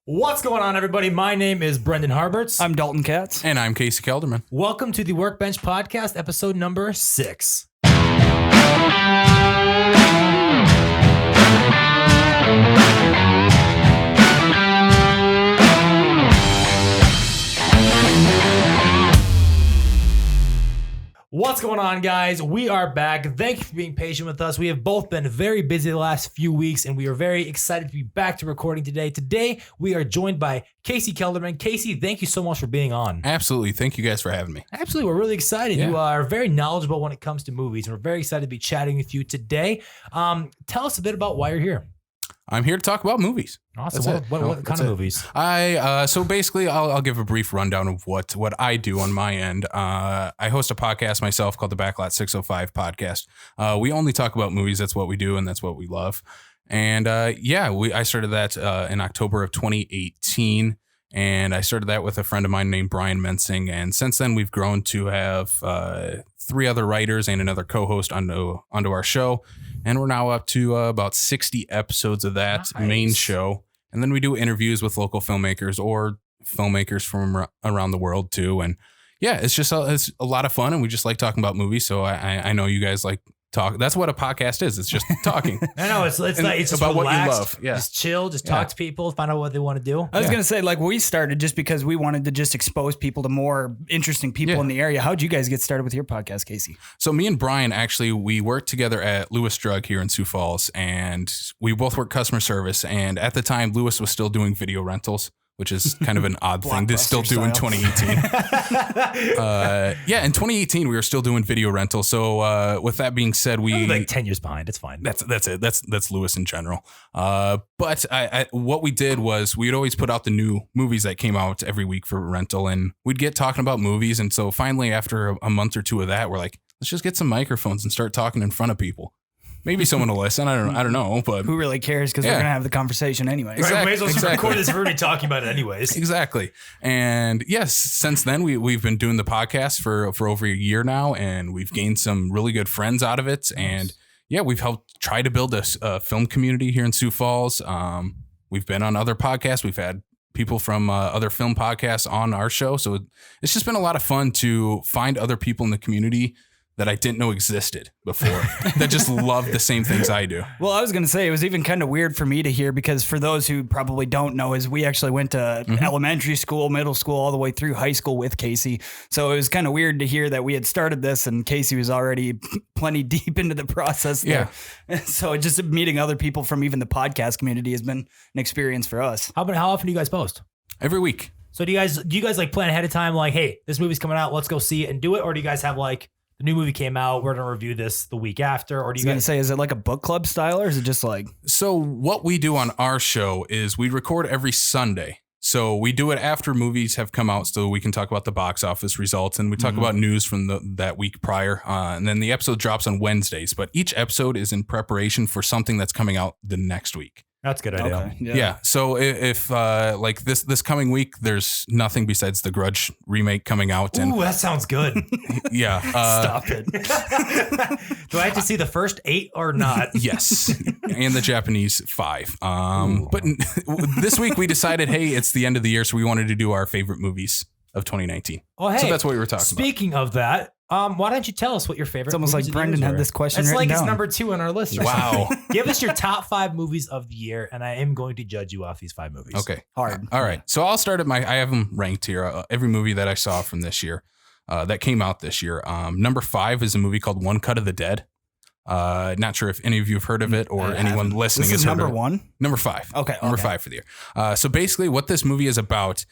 What's going on, everybody? My name is Brendan Harberts. I'm Dalton Katz. And I'm Casey Kelderman. Welcome to the Workbench Podcast, episode number 6. What's going on, guys? We are back. Thank you for being patient with us. We have both been very busy the last few weeks, and we are very excited to be back to recording today. Today, we are joined by Casey Kelderman. Casey, thank you so much for being on. Absolutely. Thank you guys for having me. Absolutely. We're really excited. Yeah. You are very knowledgeable when it comes to movies, and we're very excited to be chatting with you today. Tell us a bit about why you're here. I'm here to talk about movies. Awesome. What kind of movies? So basically, I'll give a brief rundown of what I do on my end. I host a podcast myself called the Backlot 605 Podcast. We only talk about movies. That's what we do, and that's what we love. And I started that in October of 2018. And I started that with a friend of mine named Brian Mensing. And since then, we've grown to have 3 other writers and another co-host onto our show. And we're now up to about 60 episodes of that main show. And then we do interviews with local filmmakers or filmmakers from around the world, too. And yeah, it's just it's a lot of fun. And we just like talking about movies. So I know you guys like talk. That's what a podcast is. It's just talking. I know it's just about relaxed, what you love. Yeah. Just chill, just talk to people, find out what they want to do. I was going to say, we started just because we wanted to just expose people to more interesting people in the area. How'd you guys get started with your podcast, Casey? So me and Brian, actually, we worked together at Lewis Drug here in Sioux Falls, and we both worked customer service. And at the time, Lewis was still doing video rentals, which is kind of an odd thing to still do in 2018. In 2018, we were still doing video rentals. So with that being said, we like 10 years behind. It's fine. That's it. That's Lewis in general. But what we did was we'd always put out the new movies that came out every week for rental, and we'd get talking about movies. And so finally, after a month or two of that, we're like, let's just get some microphones and start talking in front of people. Maybe someone will listen. I don't know, but who really cares? Because we're going to have the conversation anyway. Right, may as well record this. We're already talking about it anyways. Exactly. And yes, since then we've been doing the podcast for over a year now, and we've gained some really good friends out of it. And yeah, we've helped try to build a film community here in Sioux Falls. We've been on other podcasts. We've had people from other film podcasts on our show. So it's just been a lot of fun to find other people in the community that I didn't know existed before that just love the same things I do. Well, I was going to say, it was even kind of weird for me to hear, because for those who probably don't know, is we actually went to elementary school, middle school, all the way through high school with Casey. So it was kind of weird to hear that we had started this and Casey was already plenty deep into the process there. Yeah. So just meeting other people from even the podcast community has been an experience for us. How often do you guys post? Every week. So do you guys like plan ahead of time, like, hey, this movie's coming out, let's go see it and do it? Or do you guys have like, the new movie came out, we're going to review this the week after? Or do you guys say, is it like a book club style, or is it just like? So what we do on our show is we record every Sunday. So we do it after movies have come out, so we can talk about the box office results, and we talk about news from that week prior. And then the episode drops on Wednesdays, but each episode is in preparation for something that's coming out the next week. That's a good idea. Okay. Yeah. So if like this coming week, there's nothing besides the Grudge remake coming out. Ooh, that sounds good. Yeah. Stop it. Do I have to see the first 8 or not? Yes. And the Japanese 5. But this week we decided, hey, it's the end of the year, so we wanted to do our favorite movies of 2019. Oh, hey. So that's what we were talking about. Speaking of that, why don't you tell us what your favorite? It's almost like Brendan had this question. It's like down. It's number 2 on our list. Wow. Give us your top 5 movies of the year, and I am going to judge you off these 5 movies. Okay. Hard. All right. So I'll start at I have them ranked here. Every movie that I saw from this year, that came out this year. Number 5 is a movie called One Cut of the Dead. Not sure if any of you have heard of it or anyone listening has heard of it. Number 1? Number 5. Okay. Number 5 for the year. So basically what this movie is about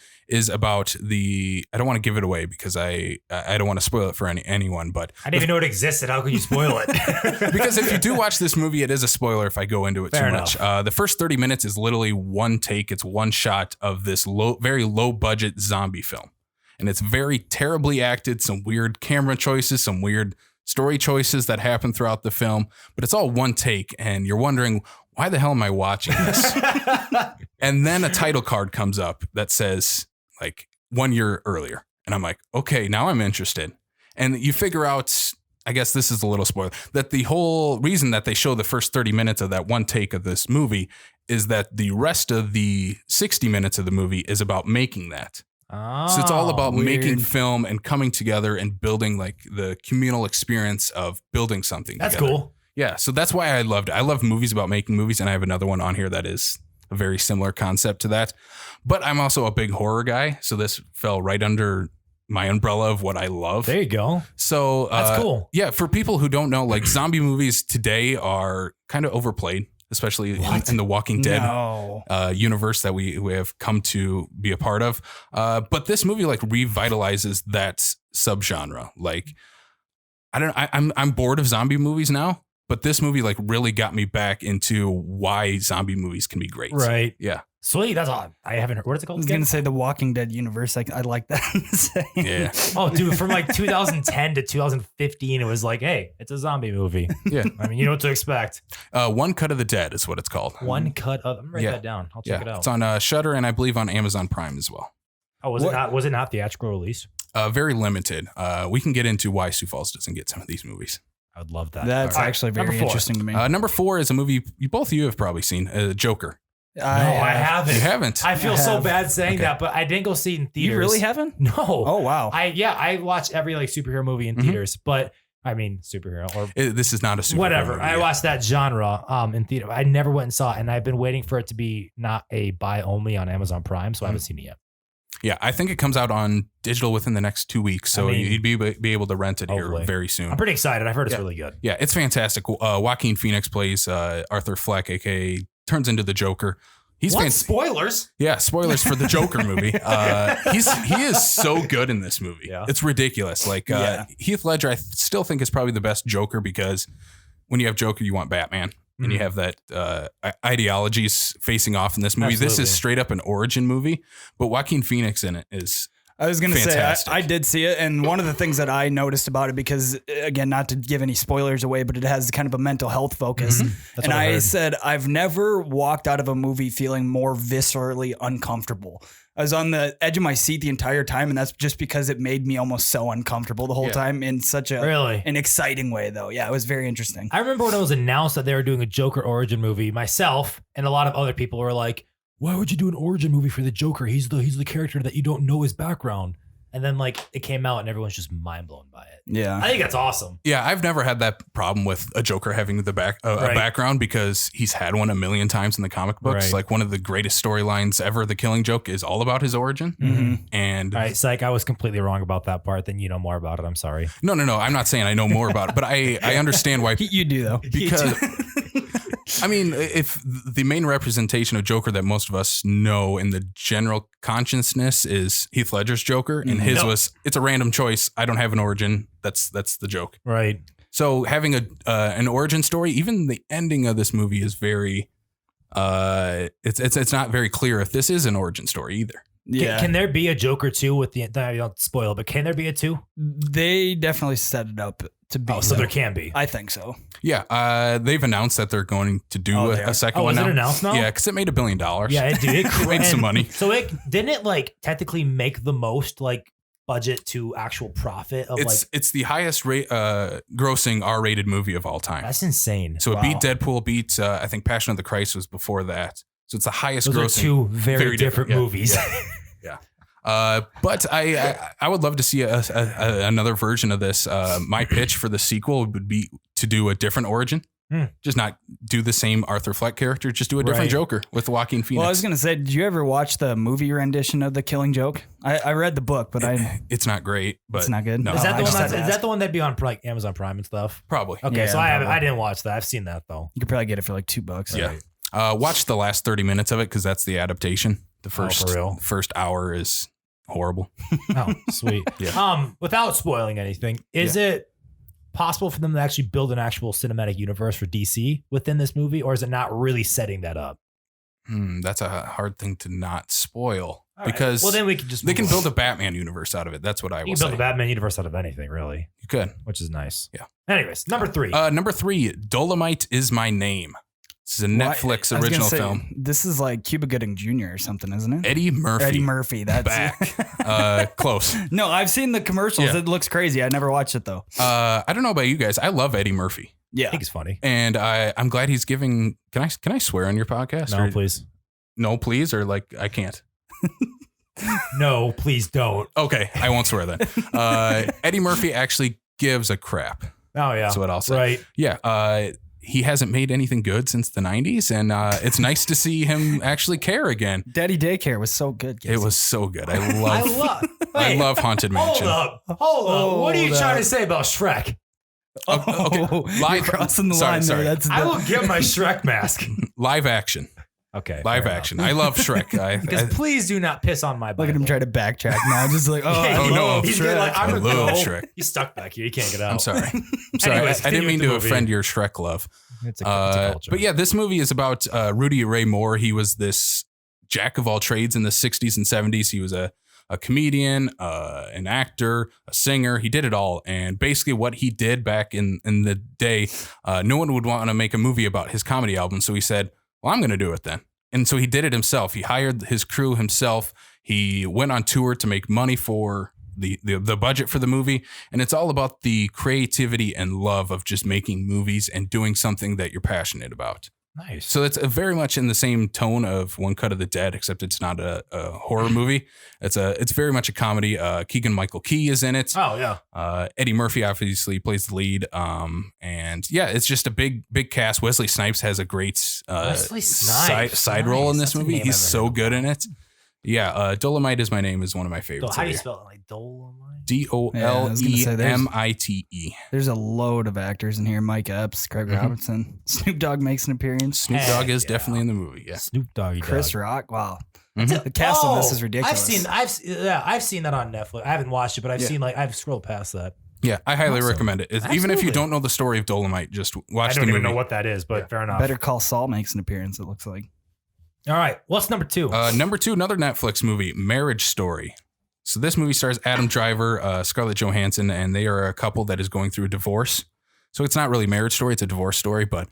the, I don't want to give it away because I don't want to spoil it for anyone, but I didn't even know it existed. How could you spoil it? Because if you do watch this movie, it is a spoiler if I go into it Fair too enough. much. The first 30 minutes is literally one take. It's one shot of this very low budget zombie film. And it's very terribly acted, some weird camera choices, some weird story choices that happen throughout the film, but it's all one take. And you're wondering, why the hell am I watching this? And then a title card comes up that says like 1 year earlier. And I'm like, okay, now I'm interested. And you figure out I guess this is a little spoiler, that the whole reason that they show the first 30 minutes of that one take of this movie is that the rest of the 60 minutes of the movie is about making that. So it's all about making film and coming together and building like the communal experience of building something. That's together. cool. Yeah. So that's why I loved it. I love movies about making movies. And I have another one on here that is a very similar concept to that. But I'm also a big horror guy. So this fell right under my umbrella of what I love. There you go. So that's cool. Yeah. For people who don't know, like zombie movies today are kind of overplayed, especially in the Walking Dead universe that we have come to be a part of. But this movie like revitalizes that subgenre. Like, I'm bored of zombie movies now, but this movie like really got me back into why zombie movies can be great. Right. Yeah. Sweet. That's all. I haven't heard. What is it called? I was going to say the Walking Dead universe. I like that. Yeah. Oh, dude, from like 2010 to 2015, it was like, hey, it's a zombie movie. Yeah. I mean, you know what to expect. One Cut of the Dead is what it's called. One Cut of. I'm gonna write that down. I'll check it out. It's on Shudder and I believe on Amazon Prime as well. Oh, was it not theatrical release? Very limited. We can get into why Sioux Falls doesn't get some of these movies. I would love that. That's actually very interesting to me. Number 4 is a movie both of you have probably seen, Joker. No, I haven't. You haven't? I feel so bad saying that, but I didn't go see it in theaters. You really haven't? No. Oh, wow. I watch every like superhero movie in theaters, but I mean superhero or this is not a superhero whatever. movie, I watched that genre in theater. I never went and saw it, and I've been waiting for it to be not a buy only on Amazon Prime, so I haven't seen it yet. Yeah, I think it comes out on digital within the next 2 weeks, so you'd be able to rent it here very soon. I'm pretty excited. I've heard it's really good. Yeah, it's fantastic. Joaquin Phoenix plays Arthur Fleck, aka turns into the Joker. He's spoilers? Yeah, spoilers for the Joker movie. He is so good in this movie. Yeah. It's ridiculous. Like Heath Ledger, I still think is probably the best Joker because when you have Joker, you want Batman. And you have that ideologies facing off in this movie. Absolutely. This is straight up an origin movie, but Joaquin Phoenix in it is I was going to say, I did see it. And one of the things that I noticed about it, because again, not to give any spoilers away, but it has kind of a mental health focus. Mm-hmm. And I said, I've never walked out of a movie feeling more viscerally uncomfortable. I was on the edge of my seat the entire time. And that's just because it made me almost so uncomfortable the whole time in such an exciting way, though. Yeah, it was very interesting. I remember when it was announced that they were doing a Joker origin movie, myself and a lot of other people were like, why would you do an origin movie for the Joker? He's the character that you don't know his background. And then like it came out and everyone's just mind blown by it. Yeah. I think that's awesome. Yeah. I've never had that problem with a Joker having a background because he's had one a million times in the comic books. Right. Like one of the greatest storylines ever, The Killing Joke, is all about his origin. Mm-hmm. And all right, Psych, I was completely wrong about that part. Then you know more about it. I'm sorry. No. I'm not saying I know more about it, but I understand why. You do though. Because I mean, if the main representation of Joker that most of us know in the general consciousness is Heath Ledger's Joker, and his was, it's a random choice. I don't have an origin. That's the joke. Right. So having an origin story, even the ending of this movie is very, it's not very clear if this is an origin story either. Yeah. Can there be a Joker 2 with the, I don't spoil, but can there be a 2? They definitely set it up to be. Oh, so there can be. I think so. Yeah. They've announced that they're going to do a second one now. Oh, is it announced now? Yeah, because it made $1 billion. Yeah, it made some money. So it didn't like technically make the most like budget to actual profit of it's the highest grossing R-rated movie of all time. That's insane. So it beat Deadpool, beat I think Passion of the Christ was before that. So it's the highest grossing. Those are two very different movies. Yeah. But I would love to see another version of this. My pitch for the sequel would be to do a different origin. Just not do the same Arthur Fleck character. Just do a different Joker with Joaquin Phoenix. Well, I was going to say, did you ever watch the movie rendition of The Killing Joke? I read the book, but it's not great. But it's not good. No. Is that the one that'd be on like Amazon Prime and stuff? Probably. Okay, yeah, so I didn't watch that. I've seen that though. You could probably get it for like $2. Yeah. Right. Watch the last 30 minutes of it because that's the adaptation. The first hour is horrible. Oh, sweet. Yeah. Without spoiling anything, is it possible for them to actually build an actual cinematic universe for DC within this movie, or is it not really setting that up? That's a hard thing to not spoil because then we can they can build a Batman universe out of it. That's what I will say. You can build a Batman universe out of anything, really. You could, which is nice. Yeah. Anyways, number 3. Number 3, Dolomite Is My Name. This is a Netflix I was gonna original say, film. This is like Cuba Gooding Jr. or something, isn't it? Eddie Murphy. Eddie Murphy. That's back. Close. No, I've seen the commercials. Yeah. It looks crazy. I never watched it though. I don't know about you guys. I love Eddie Murphy. Yeah. I think it's funny. And I'm glad he's giving. Can I swear on your podcast? No, please. No, please, or like I can't. No, please don't. Okay, I won't swear then. Eddie Murphy actually gives a crap. Oh yeah, That's what I'll say. Right. Yeah. He hasn't made anything good since the 90s, and it's nice to see him actually care again. Daddy Daycare was so good. It was so good. I Wait, love Haunted Mansion. Hold up. What are you trying to say about Shrek? Okay. You're crossing the line there. That's I will get my Shrek mask. Live action. Okay. Live action. I love Shrek. Because please do not piss on my Bible. Look at him try to backtrack now. Just like, He's Shrek. like, I'm I gonna love go. Shrek. He's stuck back here. You can't get out. I'm sorry. Anyways, I didn't mean to movie. offend your Shrek love. It's a culture. But yeah, this movie is about Rudy Ray Moore. He was this jack of all trades in the 60s and 70s. He was a comedian, an actor, a singer. He did it all. And basically what he did back in the day, no one would want to make a movie about his comedy album. So he said, well, I'm going to do it then. And so he did it himself. He hired his crew himself. He went on tour to make money for the budget for the movie. And it's all about the creativity and love of just making movies and doing something that you're passionate about. Nice. So it's very much in the same tone of One Cut of the Dead, except it's not a horror movie. It's very much a comedy. Keegan-Michael Key is in it. Oh yeah. Eddie Murphy obviously plays the lead. And yeah, it's just a big cast. Wesley Snipes has a great side role in this movie. He's so good in it. Yeah, Dolomite is my name is one of my favorites. How do you spell it? Like Dolomite? Dolemite. There's a load of actors in here. Mike Epps, Craig Robinson, Snoop Dogg makes an appearance. Snoop Dogg is definitely in the movie. Yeah. Snoop Doggy Chris Dogg. Rock. Wow. Mhm. The cast on this is ridiculous. I've seen that on Netflix. I haven't watched it, but I've scrolled past that. Yeah, I highly recommend it. Even if you Absolutely. don't know the story of Dolomite, just watch I the don't movie. even know what that is, but fair enough. Better Call Saul makes an appearance, it looks like. All right. What's number 2? Number 2, another Netflix movie, Marriage Story. So this movie stars Adam Driver, Scarlett Johansson, and they are a couple that is going through a divorce. So it's not really Marriage Story, it's a divorce story, but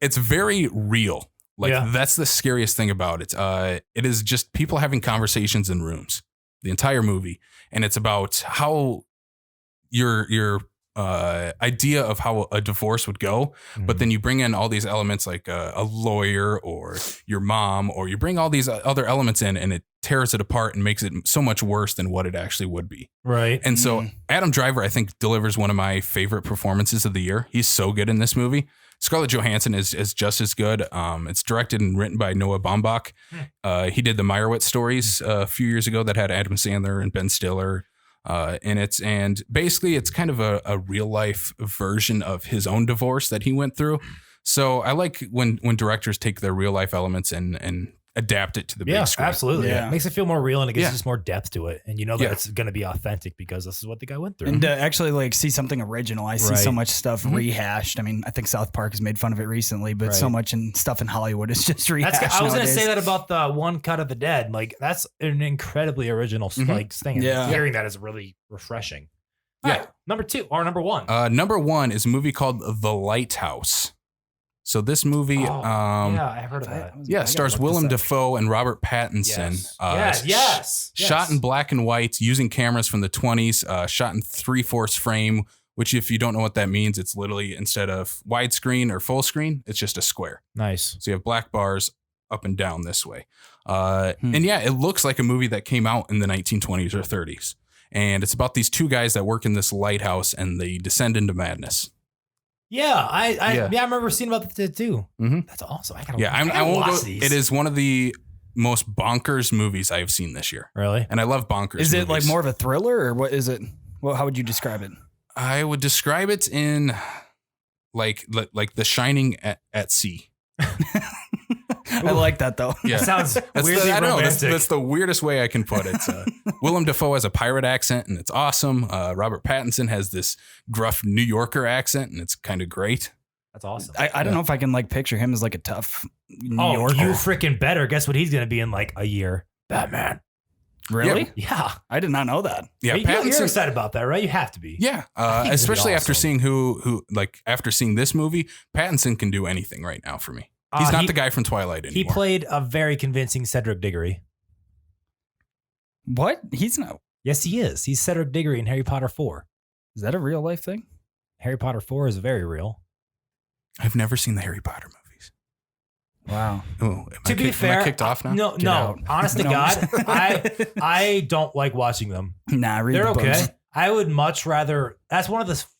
it's very real. That's the scariest thing about it. It is just people having conversations in rooms, the entire movie. And it's about how your idea of how a divorce would go, but then you bring in all these elements like a lawyer or your mom, or you bring all these other elements in and it tears it apart and makes it so much worse than what it actually would be. Right. And so Adam Driver, I think, delivers one of my favorite performances of the year. He's so good in this movie. Scarlett Johansson is just as good. It's directed and written by Noah Baumbach. He did the Meyerowitz stories a few years ago that had Adam Sandler and Ben Stiller in it. And basically it's kind of a real life version of his own divorce that he went through. So I like when directors take their real life elements and adapt it to the big screen. Absolutely. Yeah. It makes it feel more real and it gives just more depth to it. And you know that it's going to be authentic because this is what the guy went through. And to actually like see something original. I see so Right. much stuff rehashed. I mean, I think South Park has made fun of it recently, but so much stuff in Hollywood is just rehashed. I was going to nowadays. say that about the One Cut of the Dead. Like that's an incredibly original like thing. And Yeah. hearing that is really refreshing. Yeah. All right, number 2 or number 1. Number 1 is a movie called The Lighthouse. So this movie, yeah, I heard of that. stars Willem Dafoe and Robert Pattinson. Yes. Shot in black and white using cameras from the 20s, shot in 3/4 frame, which if you don't know what that means, it's literally instead of widescreen or full screen, it's just a square. Nice. So you have black bars up and down this way. And yeah, it looks like a movie that came out in the 1920s or 30s. And it's about these two guys that work in this lighthouse and they descend into madness. Yeah, I remember seeing about that too. Mm-hmm. That's awesome. I won't go. watch these. It is one of the most bonkers movies I have seen this year. Really? And I love bonkers. Is it movies. like more of a thriller or what is it? Well, how would you describe it? I would describe it in like The Shining at sea. I like that though. Yeah, That sounds weirdly romantic. That's the weirdest way I can put it. Willem Dafoe has a pirate accent and it's awesome. Robert Pattinson has this gruff New Yorker accent and it's kind of great. That's awesome. I don't know if I can like picture him as like a tough New Oh, Yorker. you freaking better. Guess what he's going to be in like a year? Batman. Really? Yeah. I did not know that. Yeah, You're excited about that, right? You have to be. Yeah, especially after seeing after seeing this movie, Pattinson can do anything right now for me. He's not the guy from Twilight anymore. He played a very convincing Cedric Diggory. What? He's not. Yes, he is. He's Cedric Diggory in Harry Potter 4. Is that a real life thing? Harry Potter 4 is very real. I've never seen the Harry Potter movies. Wow. Oh, To be fair, am I kicked off now? No. out. Honest to God, I don't like watching them. Nah, read They're the okay. books. I would much rather. That's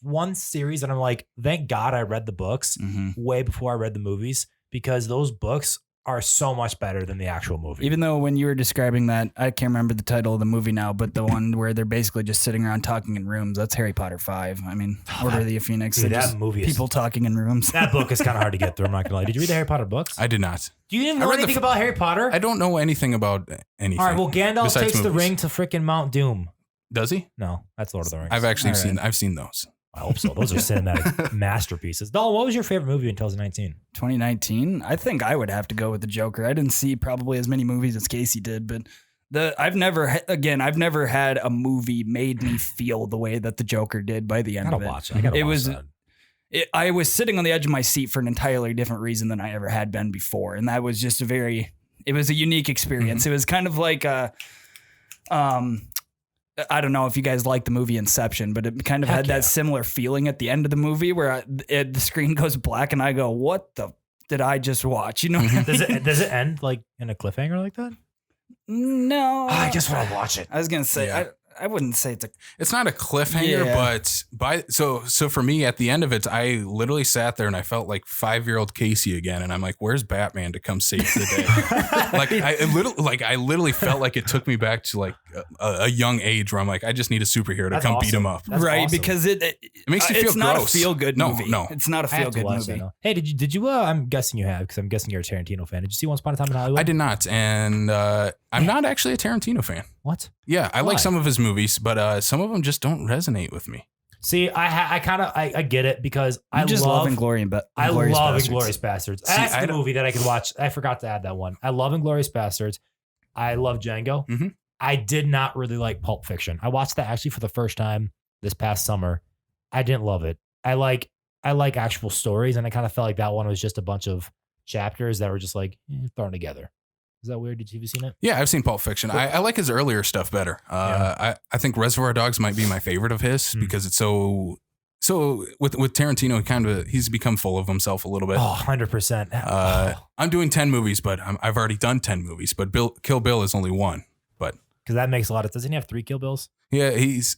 one series that I'm like, thank God I read the books way before I read the movies, because those books are so much better than the actual movie. Even though when you were describing that, I can't remember the title of the movie now, but the one where they're basically just sitting around talking in rooms, that's Harry Potter 5. I mean, Order of the Phoenix. Dude, they're that just movie is- people talking in rooms. That book is kind of hard to get through. I'm not gonna lie. Did you read the Harry Potter books? I did not. Do you even I know read anything about Harry Potter? I don't know anything about anything. All right. Well, Gandalf besides takes the movies. ring to freaking Mount Doom. Does he? No, that's Lord of the Rings. I've actually All right. I've seen those. I hope so. Those are cinematic masterpieces. Dalton, what was your favorite movie in 2019? 2019, I think I would have to go with the Joker. I didn't see probably as many movies as Casey did, but I've never had a movie made me feel the way that the Joker did by the I end gotta of it. watch it. I gotta It watch was- that. I was sitting on the edge of my seat for an entirely different reason than I ever had been before, and that was just it was a unique experience. It was kind of like I don't know if you guys like the movie Inception, but it kind of had that similar feeling at the end of the movie where the screen goes black and I go, "What the did I just watch?" You know? Does it end like in a cliffhanger like that? No, I just want to watch it. I was gonna say Yeah. I wouldn't say It's not a cliffhanger, Yeah. so for me at the end of it, I literally sat there and I felt like 5-year-old Casey again, and I'm like, "Where's Batman to come save the day?" I literally felt like it took me back to like a young age where I'm like, I just need a superhero to That's come beat awesome. him up. That's right awesome. because it makes you feel it's not gross. a feel good No, movie. no. It's not a I have feel to good watch movie. that now. Hey, did you? I'm guessing you have, because I'm guessing you're a Tarantino fan. Did you see Once Upon a Time in Hollywood? I did not, and I'm not actually a Tarantino fan. What? Yeah, I Why? like some of his movies, but some of them just don't resonate with me. See, I get it, because I just love Inglourious Inglourious Bastards. See, That's I the don't- movie that I could watch. I forgot to add that one. I love Inglourious Bastards. I love Django. Mhm. I did not really like Pulp Fiction. I watched that actually for the first time this past summer. I didn't love it. I like actual stories, and I kind of felt like that one was just a bunch of chapters that were just like thrown together. Is that weird? Have you seen it? Yeah, I've seen Pulp Fiction. I like his earlier stuff better. I think Reservoir Dogs might be my favorite of his because it's so with Tarantino, he's become full of himself a little bit. Oh, 100%. I'm doing 10 movies, but I've already done 10 movies, but Kill Bill is only one. But Because that makes a lot of. Doesn't he have 3 Kill Bills? yeah, he's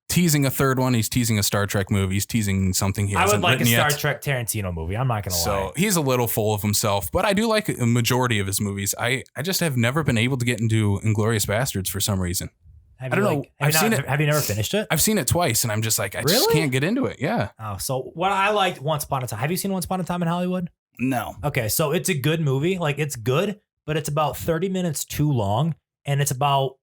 teasing a third one. He's teasing a Star Trek movie. He's teasing something he I hasn't would like a written Star yet. Trek Tarantino movie. I'm not going to lie. So he's a little full of himself, but I do like a majority of his movies. I just have never been able to get into Inglourious Bastards for some reason. I don't know. I've seen it. Have you never finished it? I've seen it twice, and I'm just like, I just Really? can't get into it. Yeah. Oh, so what I liked Once Upon a Time. Have you seen Once Upon a Time in Hollywood? No. Okay, so it's a good movie. Like, it's good, but it's about 30 minutes too long, and it's about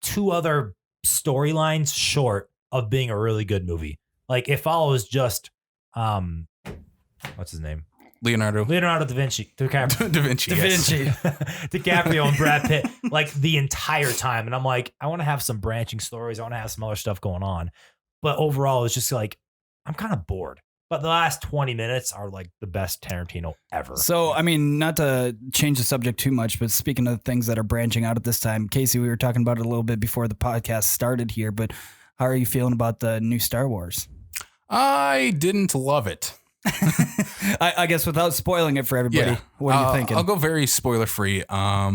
2 other storylines short of being a really good movie. Like, it follows just what's his name? Leonardo Da Vinci. DiCaprio. Da Vinci. yes. DiCaprio and Brad Pitt, like, the entire time. And I'm like, I want to have some branching stories. I want to have some other stuff going on. But overall, it's just like, I'm kind of bored. But the last 20 minutes are like the best Tarantino ever. So, I mean, not to change the subject too much, but speaking of things that are branching out at this time, Casey, we were talking about it a little bit before the podcast started here, but how are you feeling about the new Star Wars? I didn't love it. I guess without spoiling it for everybody, what are you thinking? I'll go very spoiler free.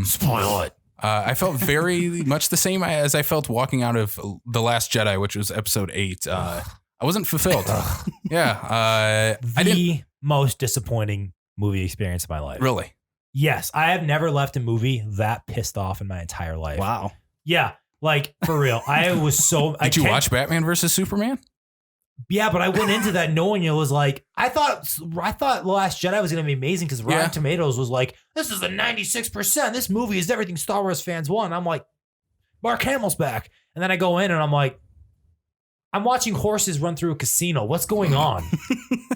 Spoil it. I felt very much the same as I felt walking out of The Last Jedi, which was episode 8. I wasn't fulfilled. I didn't The most disappointing movie experience of my life. really. Yes, I have never left a movie that pissed off in my entire life. Wow. Yeah, like, for real. I was so. Did you watch Batman versus Superman? Yeah, but I went into that knowing it was like, I thought The Last Jedi was going to be amazing because Rotten Tomatoes was like, this is a 96%. This movie is everything Star Wars fans want. I'm like, Mark Hamill's back. And then I go in and I'm like, I'm watching horses run through a casino. What's going on?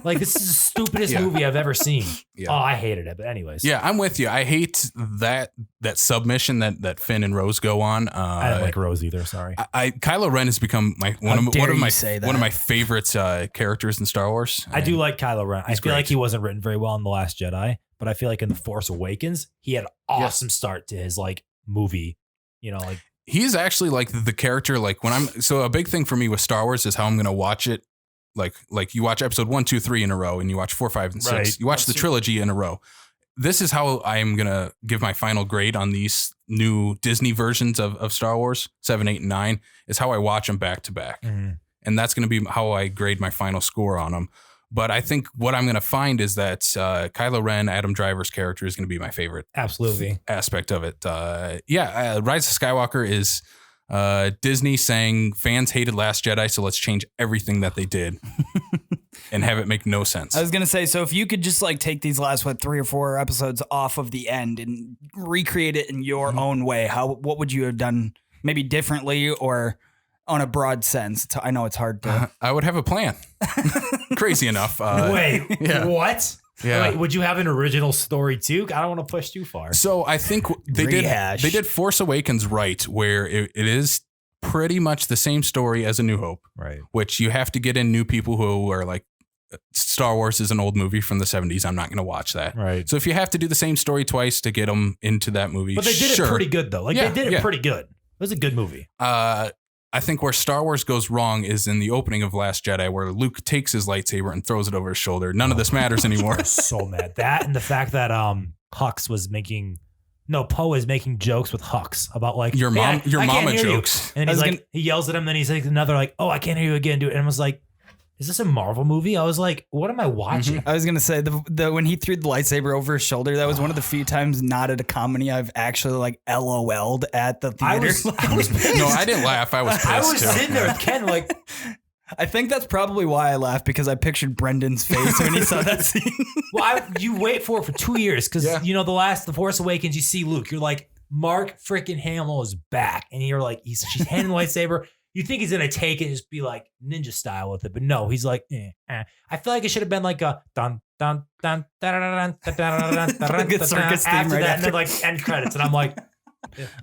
Like, this is the stupidest movie I've ever seen. Yeah. Oh, I hated it. But anyways. Yeah, I'm with you. I hate that submission that Finn and Rose go on. I don't like Rose either. Sorry. Kylo Ren has become one of my favorite characters in Star Wars. I do like Kylo Ren. I feel great. like he wasn't written very well in The Last Jedi, but I feel like in The Force Awakens, he had an awesome start to his like movie. You know, like he's actually like the character. Like so a big thing for me with Star Wars is how I'm going to watch it. Like you watch episode 1, 2, 3 in a row, and you watch 4, 5, and 6. Right. You watch the trilogy in a row. This is how I'm going to give my final grade on these new Disney versions of Star Wars, 7, 8, and 9, is how I watch them back to back. Mm-hmm. And that's going to be how I grade my final score on them. But I think what I'm going to find is that Kylo Ren, Adam Driver's character, is going to be my favorite aspect of it. Rise of Skywalker is Disney saying fans hated Last Jedi, so let's change everything that they did and have it make no sense. I was going to say, so if you could just like take these last, 3 or 4 episodes off of the end and recreate it in your own way, what would you have done maybe differently or on a broad sense? I know it's hard to. I would have a plan. Crazy enough. Wait, what? Yeah. Wait, would you have an original story too? I don't want to push too far. So I think they did Force Awakens right, where it is pretty much the same story as A New Hope, right? Which you have to get in new people who are like, Star Wars is an old movie from the 70s. I'm not going to watch that. Right. So if you have to do the same story twice to get them into that movie, but they did it pretty good though. Like they did it pretty good. It was a good movie. I think where Star Wars goes wrong is in the opening of Last Jedi, where Luke takes his lightsaber and throws it over his shoulder. None of this matters anymore. So mad. That and the fact that Poe is making jokes with Hux about like your mama jokes. jokes. And he's he yells at him, then he's like another like, oh, I can't hear you again, dude. And I was like, is this a Marvel movie? I was like, what am I watching? I was going to say the when he threw the lightsaber over his shoulder, that was one of the few times not at a comedy I've actually like LOL'd at the theater. No, I didn't laugh. I was pissed I was too. sitting there with Ken like, I think that's probably why I laughed, because I pictured Brendan's face when he saw that scene. Well, you wait for it for 2 years because the Force Awakens, you see Luke, you're like, Mark freaking Hamill is back, and you're like, she's handing the lightsaber. You think he's gonna take it and just be like ninja style with it, but no, he's like, I feel like it should have been like a dun dun dun dun dun dun Good circus theme right and then like end credits, and I'm like,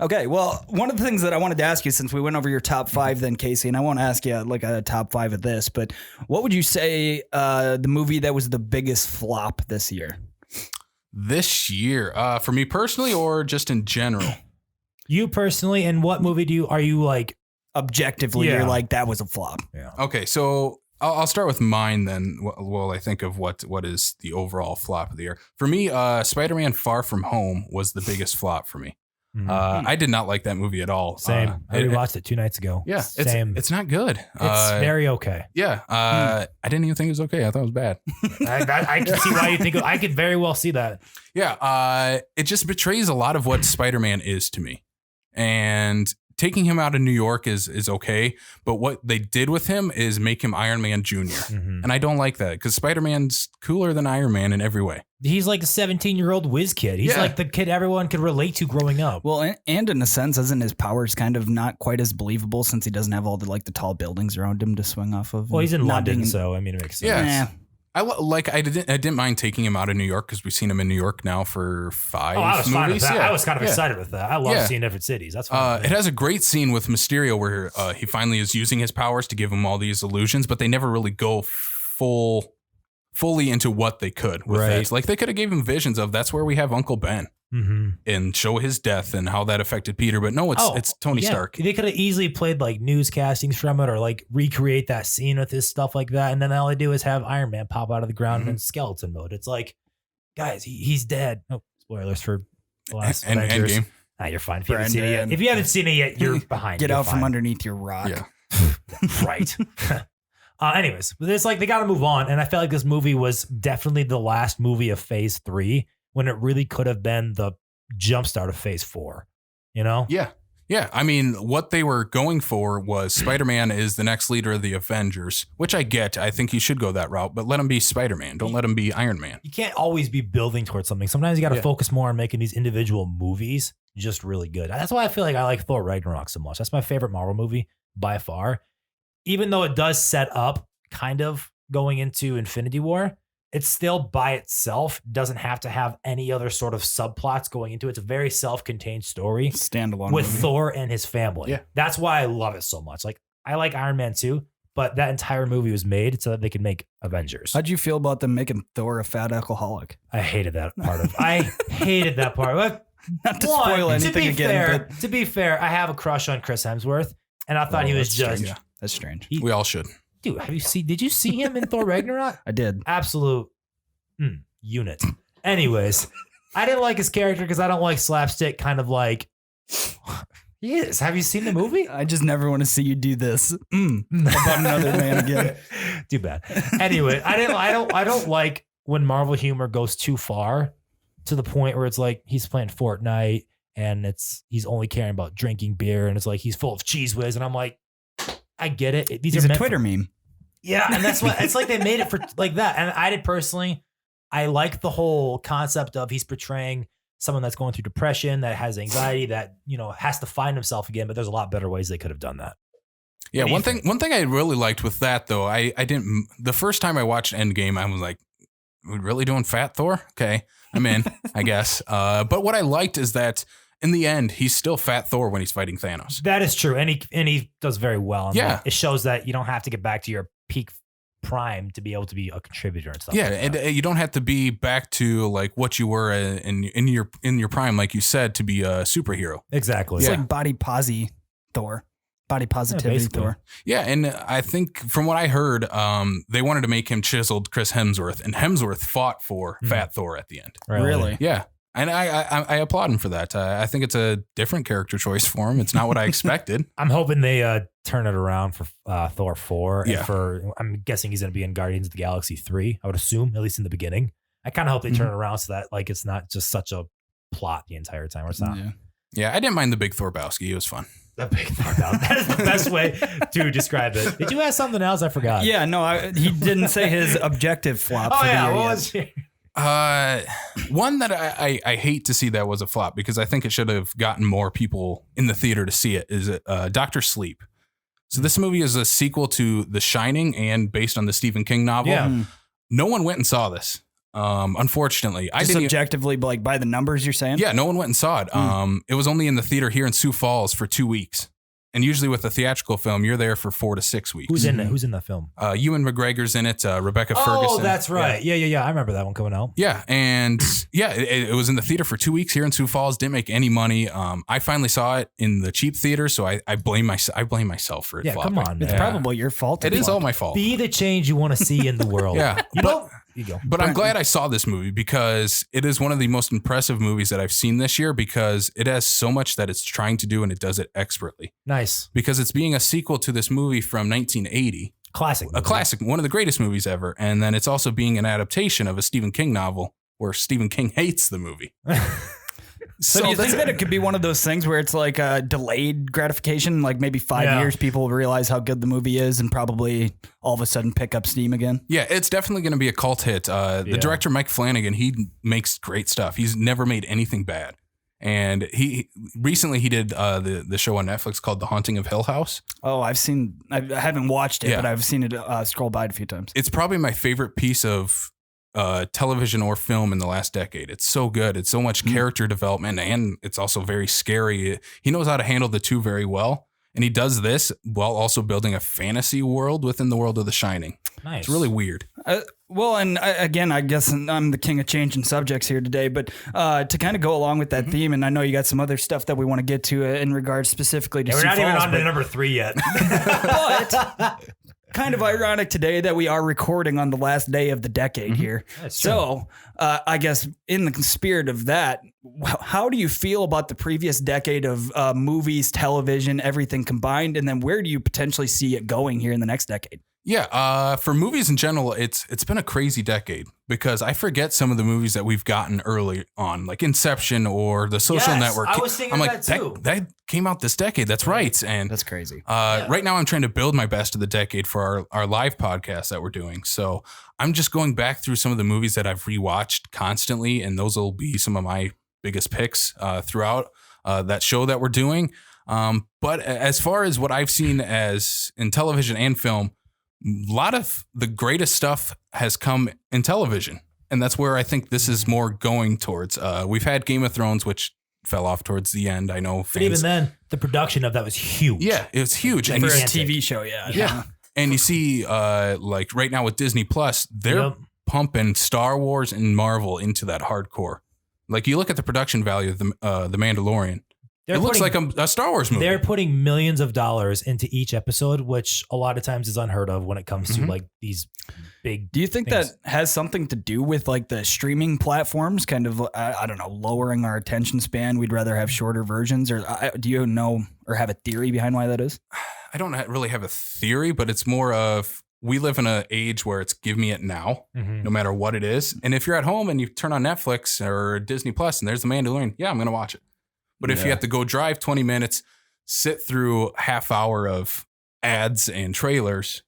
okay, well, one of the things that I wanted to ask you, since we went over your top 5, then Casey, and I won't ask you like a top 5 of this, but what would you say the movie that was the biggest flop this year? This year, for me personally, or just in general? You personally, and what movie are you like? Objectively, you're like, that was a flop. Yeah. Okay, so I'll start with mine then. Well, I think of what is the overall flop of the year. For me, Spider-Man Far From Home was the biggest flop for me. Mm-hmm. I did not like that movie at all. Same. I rewatched it 2 nights ago. Yeah, same. It's not good. It's very okay. Yeah. I didn't even think it was okay. I thought it was bad. I can see why you think I could very well see that. Yeah. It just betrays a lot of what Spider-Man is to me. And taking him out of New York is okay, but what they did with him is make him Iron Man Jr. Mm-hmm. And I don't like that, because Spider-Man's cooler than Iron Man in every way. He's like a 17-year-old whiz kid. He's like the kid everyone could relate to growing up. Well, and in a sense, isn't his powers kind of not quite as believable, since he doesn't have all the tall buildings around him to swing off of? Well, he's in London, so I mean, it makes sense. Yeah. I didn't mind taking him out of New York, because we've seen him in New York now for 5 I was movies. Fine with that. I was kind of excited with that. I love seeing different cities. That's fine. It has a great scene with Mysterio where he finally is using his powers to give him all these illusions, but they never really go fully into what they could with that. Like, they could have gave him visions of that's where we have Uncle Ben. Mm-hmm. And show his death and how that affected Peter, but no, it's Tony Stark. They could have easily played like newscastings from it, or like recreate that scene with his stuff like that, and then all they do is have Iron Man pop out of the ground in skeleton mode. It's like, guys, he's dead. Oh, spoilers for the last Avengers. Endgame. You're fine. If you haven't seen it yet, you're behind. Get out from underneath your rock. Yeah. Right. Anyways, it's like they got to move on, and I felt like this movie was definitely the last movie of Phase 3. When it really could have been the jumpstart of Phase 4, you know? Yeah. Yeah. I mean, what they were going for was Spider-Man is the next leader of the Avengers, which I get. I think you should go that route, but let him be Spider-Man. Don't let him be Iron Man. You can't always be building towards something. Sometimes you got to focus more on making these individual movies just really good. That's why I feel like I like Thor Ragnarok so much. That's my favorite Marvel movie by far. Even though it does set up kind of going into Infinity War, it's still by itself, doesn't have to have any other sort of subplots going into it. It's a very self-contained story Standalone with movie. Thor and his family. Yeah. That's why I love it so much. Like, I like Iron Man too, but that entire movie was made so that they could make Avengers. How'd you feel about them making Thor a fat alcoholic? I hated that part of. I hated that part. But Not to spoil anything again, to be fair, I have a crush on Chris Hemsworth, and I thought he was just. strange. That's strange. We all should. Dude, did you see him in Thor Ragnarok? I did. Absolute unit. Anyways, I didn't like his character because I don't like slapstick kind of like he is. Have you seen the movie? I just never want to see you do this. About another man again. Too bad. Anyway, I don't like when Marvel humor goes too far to the point where it's like he's playing Fortnite and he's only caring about drinking beer and it's like he's full of cheese whiz and I'm like, I get it. He's a Twitter meme. Yeah, and that's what it's like. They made it for like that, and I did personally. I like the whole concept of he's portraying someone that's going through depression, that has anxiety, that has to find himself again. But there's a lot better ways they could have done that. Yeah, one thing I really liked with that though, I didn't. The first time I watched Endgame, I was like, "We're really doing Fat Thor? Okay, I'm in, I guess." But what I liked is that in the end, he's still Fat Thor when he's fighting Thanos. That is true, and he does very well. And yeah, it shows that you don't have to get back to your peak prime to be able to be a contributor and stuff. Yeah, like that. and you don't have to be back to like what you were in your prime, like you said, to be a superhero. Exactly. It's like body Thor. Body positivity Thor. Yeah, and I think from what I heard, they wanted to make him chiseled Chris Hemsworth, and Hemsworth fought for Fat Thor at the end. Really? Yeah. And I applaud him for that. I think it's a different character choice for him. It's not what I expected. I'm hoping they turn it around for Thor 4. Yeah. And I'm guessing he's going to be in Guardians of the Galaxy 3, I would assume, at least in the beginning. I kind of hope they turn it around so that like it's not just such a plot the entire time. Or it's not. Yeah, I didn't mind the big Thorbowski. It was fun. The big Thor. That is the best way to describe it. Did you ask something else? I forgot. Yeah, no, he didn't say his objective flop. Oh, for yeah. the year What yet. was he? One that I hate to see that was a flop because I think it should have gotten more people in the theater to see it is Dr. Sleep. So this movie is a sequel to The Shining and based on the Stephen King novel. Yeah. No one went and saw this. Unfortunately, I Just didn't objectively, like by the numbers you're saying? Yeah, no one went and saw it. It was only in the theater here in Sioux Falls for 2 weeks. And usually with a theatrical film, you're there for 4 to 6 weeks. Who's in it? Who's in that film? Ewan McGregor's in it. Rebecca Ferguson. Oh, that's right. Yeah. I remember that one coming out. Yeah. And it was in the theater for 2 weeks here in Sioux Falls. Didn't make any money. I finally saw it in the cheap theater. So I blame myself for it. Yeah, flopping. come on, man. It's probably your fault. It is all my fault. Be the change you want to see in the world. Yeah. You go. But I'm glad I saw this movie because it is one of the most impressive movies that I've seen this year because it has so much that it's trying to do and it does it expertly. Nice. Because it's being a sequel to this movie from 1980. Classic. A classic, one of the greatest movies ever. And then it's also being an adaptation of a Stephen King novel where Stephen King hates the movie. So do you think that it could be one of those things where it's like a delayed gratification, like maybe 5 years people will realize how good the movie is and probably all of a sudden pick up steam again? Yeah, it's definitely going to be a cult hit. The director, Mike Flanagan, he makes great stuff. He's never made anything bad. And he recently did the show on Netflix called The Haunting of Hill House. Oh, I haven't watched it, but I've seen it scroll by it a few times. It's probably my favorite piece of television or film in the last decade. It's so good. It's so much character development and it's also very scary. He knows how to handle the two very well. And he does this while also building a fantasy world within the world of The Shining. Nice. It's really weird. Well, and again, I guess I'm the king of changing subjects here today, but to kind of go along with that theme, and I know you got some other stuff that we want to get to in regards specifically to we're Sioux not even Falls, on to number 3 yet. but kind of ironic today that we are recording on the last day of the decade here. That's true. So I guess in the spirit of that, how do you feel about the previous decade of movies, television, everything combined? And then where do you potentially see it going here in the next decade? Yeah, for movies in general, it's been a crazy decade because I forget some of the movies that we've gotten early on, like Inception or The Social Network. I was thinking that too. That came out this decade. That's right. And That's crazy. Right now I'm trying to build my best of the decade for our live podcast that we're doing. So I'm just going back through some of the movies that I've rewatched constantly, and those will be some of my biggest picks throughout that show that we're doing. But as far as what I've seen as in television and film, a lot of the greatest stuff has come in television. And that's where I think this is more going towards. We've had Game of Thrones, which fell off towards the end. I know. But even then, the production of that was huge. Yeah, it was huge. For a TV show, yeah. And you see, like right now with Disney Plus, they're pumping Star Wars and Marvel into that hardcore. Like you look at the production value of the Mandalorian. It looks like a Star Wars movie. They're putting millions of dollars into each episode, which a lot of times is unheard of when it comes to like these big. Do you think things. that has something to do with like the streaming platforms kind of, I don't know, lowering our attention span? We'd rather have shorter versions, or do you know or have a theory behind why that is? I don't really have a theory, but it's more of we live in an age where it's give me it now, no matter what it is. And if you're at home and you turn on Netflix or Disney Plus and there's The Mandalorian, yeah, I'm going to watch it. But if you have to go drive 20 minutes, sit through half hour of ads and trailers,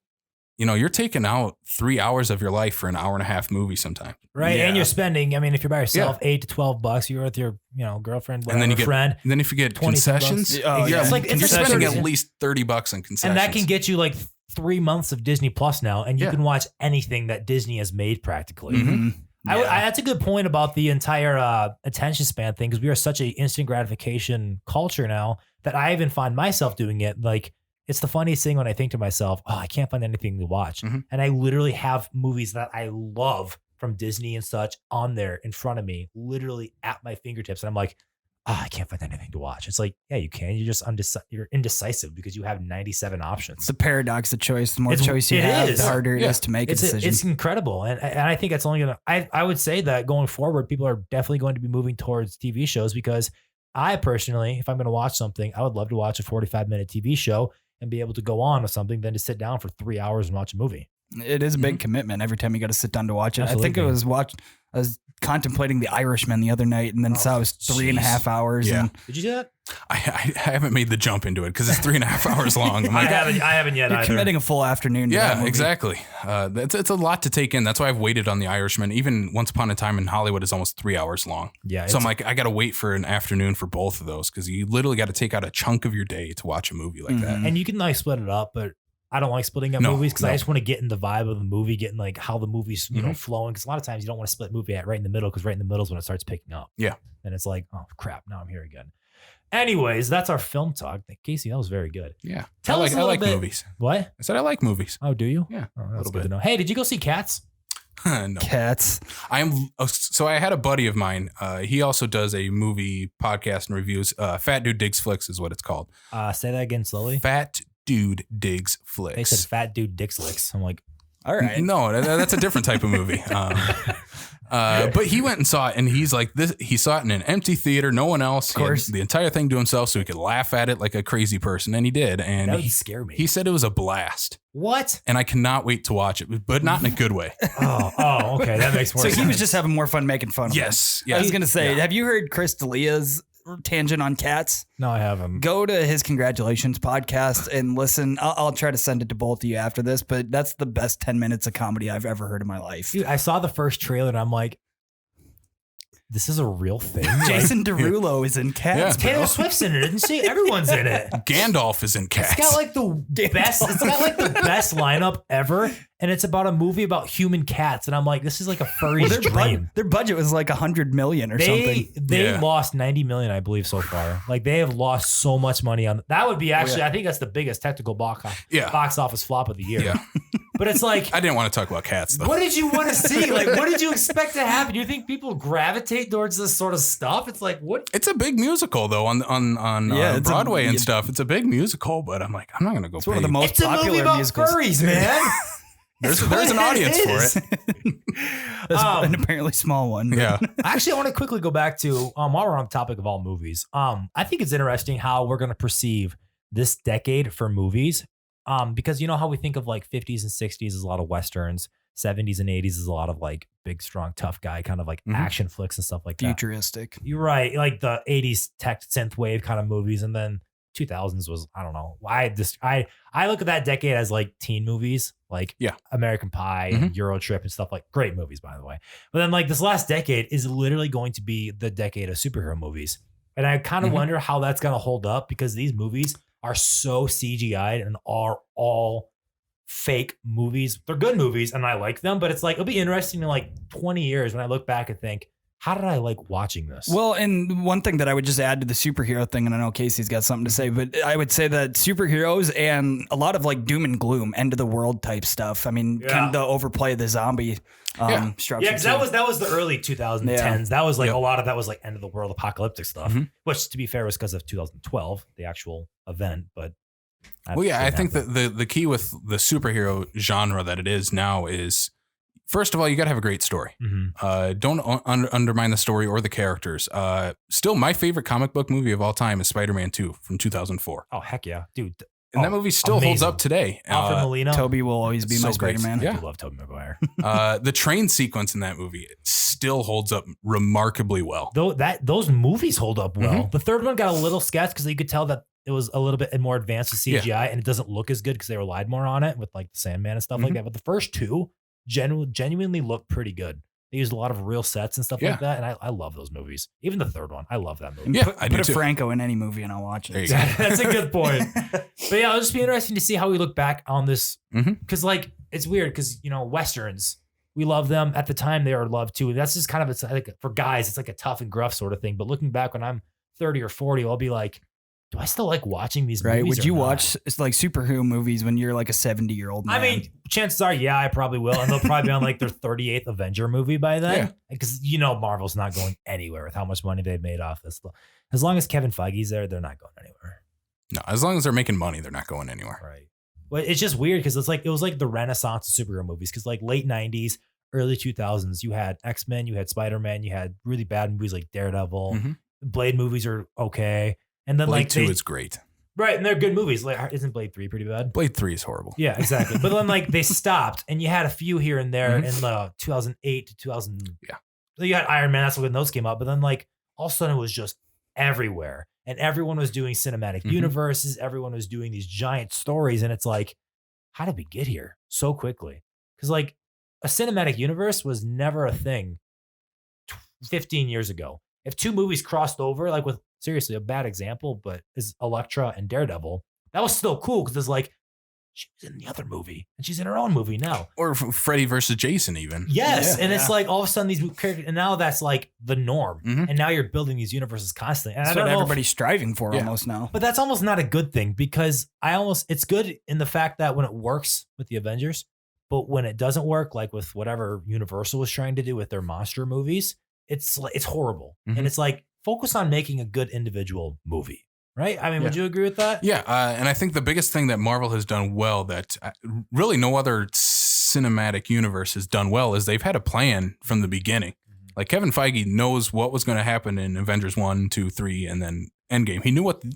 you're taking out 3 hours of your life for an hour and a half movie sometimes. Right. Yeah. And you're spending, if you're by yourself, $8 to $12, you're with your, girlfriend, whatever, and then friend. And then if you get concessions, you're spending at least $30 in concessions. And that can get you like 3 months of Disney Plus now, and you can watch anything that Disney has made practically. Mm-hmm. That's a good point about the entire attention span thing, because we are such an instant gratification culture now that I even find myself doing it. Like, it's the funniest thing when I think to myself, oh, I can't find anything to watch. And I literally have movies that I love from Disney and such on there in front of me, literally at my fingertips. And I'm like, I can't find anything to watch. It's like, yeah, you can. You're just you're indecisive because you have 97 options. It's the paradox of choice. The more choice you have, the harder it is to make a decision. It's incredible. And I think it's only going to, I would say that going forward, people are definitely going to be moving towards TV shows, because I personally, if I'm going to watch something, I would love to watch a 45-minute TV show and be able to go on with something than to sit down for 3 hours and watch a movie. It is a big commitment every time you got to sit down to watch it. Absolutely. I think I was contemplating The Irishman the other night, and then saw it was 3.5 hours. Yeah. Did you do that? I haven't made the jump into it because it's 3.5 hours long. I haven't yet. You're committing a full afternoon. To that movie. Exactly. It's a lot to take in. That's why I've waited on The Irishman. Even Once Upon a Time in Hollywood is almost 3 hours long. Yeah. So I'm like, I got to wait for an afternoon for both of those, because you literally got to take out a chunk of your day to watch a movie like that. And you can like split it up, but I don't like splitting up movies, because I just want to get in the vibe of the movie, getting like how the movie's flowing. Because a lot of times you don't want to split movie at right in the middle, because right in the middle is when it starts picking up. Yeah. And it's like, oh crap, now I'm here again. Anyways, that's our film talk. Casey, that was very good. Yeah. Tell us a little bit. Movies. What? I said I like movies. Oh, do you? Yeah. Oh, that's good to know. Hey, did you go see Cats? No. Cats. So I had a buddy of mine. He also does a movie podcast and reviews. Fat Dude Digs Flicks is what it's called. Say that again slowly. Fat Dude Digs Flicks. They said Fat Dude Dicks Licks. I'm like, all right. No, that's a different type of movie. But he went and saw it, and he's like, he saw it in an empty theater, no one else. Of course. The entire thing to himself, so he could laugh at it like a crazy person, and he did. And that would scare me. He said it was a blast. What? And I cannot wait to watch it, but not in a good way. Oh, okay. That makes more sense. So he was just having more fun making fun of Yes. I was going to say, have you heard Chris D'Elia's tangent on Cats? No, I haven't. Go to his Congratulations podcast and listen. I'll try to send it to both of you after this, but that's the best 10 minutes of comedy I've ever heard in my life. Dude, I saw the first trailer and I'm like, this is a real thing. Jason Derulo is in Cats. Yeah. Taylor Swift's in it, isn't she? Everyone's in it. Gandalf is in Cats. It's got like the best. It's got like the best lineup ever, and it's about a movie about human cats. And I'm like, this is like a furry's dream. Their budget was like $100 million or something. They lost $90 million, I believe, so far. Like they have lost so much money on that. Would be actually, I think that's the biggest technical box office flop of the year. Yeah. But it's like, I didn't want to talk about Cats though. What did you want to see? Like, what did you expect to happen? Do you think people gravitate towards this sort of stuff? It's like, what? It's a big musical though on Broadway and stuff. It's a big musical, but I'm like, I'm not gonna go. It's one of the most popular movie about musicals. Furries, man. There's an audience for it. An apparently small one. Yeah. Actually, I want to quickly go back to while we're on the topic of all movies. I think it's interesting how we're going to perceive this decade for movies. Because you know how we think of like 50s and 60s is a lot of Westerns, 70s and 80s is a lot of like big, strong, tough guy kind of like action flicks and stuff like that. Futuristic. You're right. Like the 80s tech synth wave kind of movies. And then 2000s was, I don't know. I look at that decade as like teen movies, like American Pie and Euro Trip and stuff, like great movies, by the way. But then like this last decade is literally going to be the decade of superhero movies. And I kind of wonder how that's going to hold up, because these movies are so CGI'd and are all fake movies. They're good movies and I like them, but it's like, it'll be interesting in like 20 years when I look back and think, how did I like watching this? Well, and one thing that I would just add to the superhero thing, and I know Casey's got something to say, but I would say that superheroes and a lot of like doom and gloom, end of the world type stuff. I mean, kind of overplay the zombie structure. Yeah, because that was the early 2010s. Yeah. That was like a lot of that was like end of the world apocalyptic stuff, which to be fair was because of 2012, the actual event. But I think that the key with the superhero genre that it is now is, first of all, you got to have a great story. Don't undermine the story or the characters. Still, my favorite comic book movie of all time is Spider-Man 2 from 2004. Oh, heck yeah, dude. And that movie still holds up today. Alfred Molina. Toby will always be my Spider-Man. I do love Tobey Maguire. The train sequence in that movie still holds up remarkably well. Those movies hold up well. The third one got a little sketch because you could tell that it was a little bit more advanced with CGI and it doesn't look as good because they relied more on it with like the Sandman and stuff like that. But the first two genuinely look pretty good. They used a lot of real sets and stuff like that, and I love those movies. Even the third one, I love that movie. Yeah, I do put a Franco in any movie and I'll watch it. That's a good point. But yeah, it'll just be interesting to see how we look back on this, because like it's weird because westerns, we love them at the time, they are loved too. That's just kind of, it's like for guys, it's like a tough and gruff sort of thing. But looking back when I'm 30 or 40, I'll be like, do I still like watching these movies? Would you watch like superhero movies when you're like a 70-year-old man? I mean, chances are, yeah, I probably will. And they'll probably be on like their 38th Avenger movie by then. Because Marvel's not going anywhere with how much money they've made off this. As long as Kevin Feige's there, they're not going anywhere. No, as long as they're making money, they're not going anywhere. Right. But it's just weird because it was like the renaissance of superhero movies. Because like late 90s, early 2000s, you had X-Men, you had Spider-Man, you had really bad movies like Daredevil. Blade movies are okay. And then Blade 2 is great. Right, and they're good movies. Like, isn't Blade 3 pretty bad? Blade 3 is horrible. Yeah, exactly. But then like they stopped and you had a few here and there in 2008 to 2000. Yeah. So you had Iron Man, that's when those came out. But then like all of a sudden it was just everywhere. And everyone was doing cinematic universes. Everyone was doing these giant stories. And it's like, how did we get here so quickly? Because like a cinematic universe was never a thing 15 years ago. If two movies crossed over, like with seriously a bad example, but is Elektra and Daredevil, that was still cool because it's like she was in the other movie and she's in her own movie now. Or Freddy versus Jason even. Yes. And it's like all of a sudden these characters, and now that's like the norm. And now you're building these universes constantly. And that's what everybody's striving for almost now. But that's almost not a good thing because it's good in the fact that when it works with the Avengers, but when it doesn't work, like with whatever Universal was trying to do with their monster movies, it's horrible. And it's like, focus on making a good individual movie, right? I mean, would you agree with that? Yeah. And I think the biggest thing that Marvel has done well that really no other cinematic universe has done well is they've had a plan from the beginning. Like Kevin Feige knows what was going to happen in Avengers 1, 2, 3, and then Endgame. He knew what the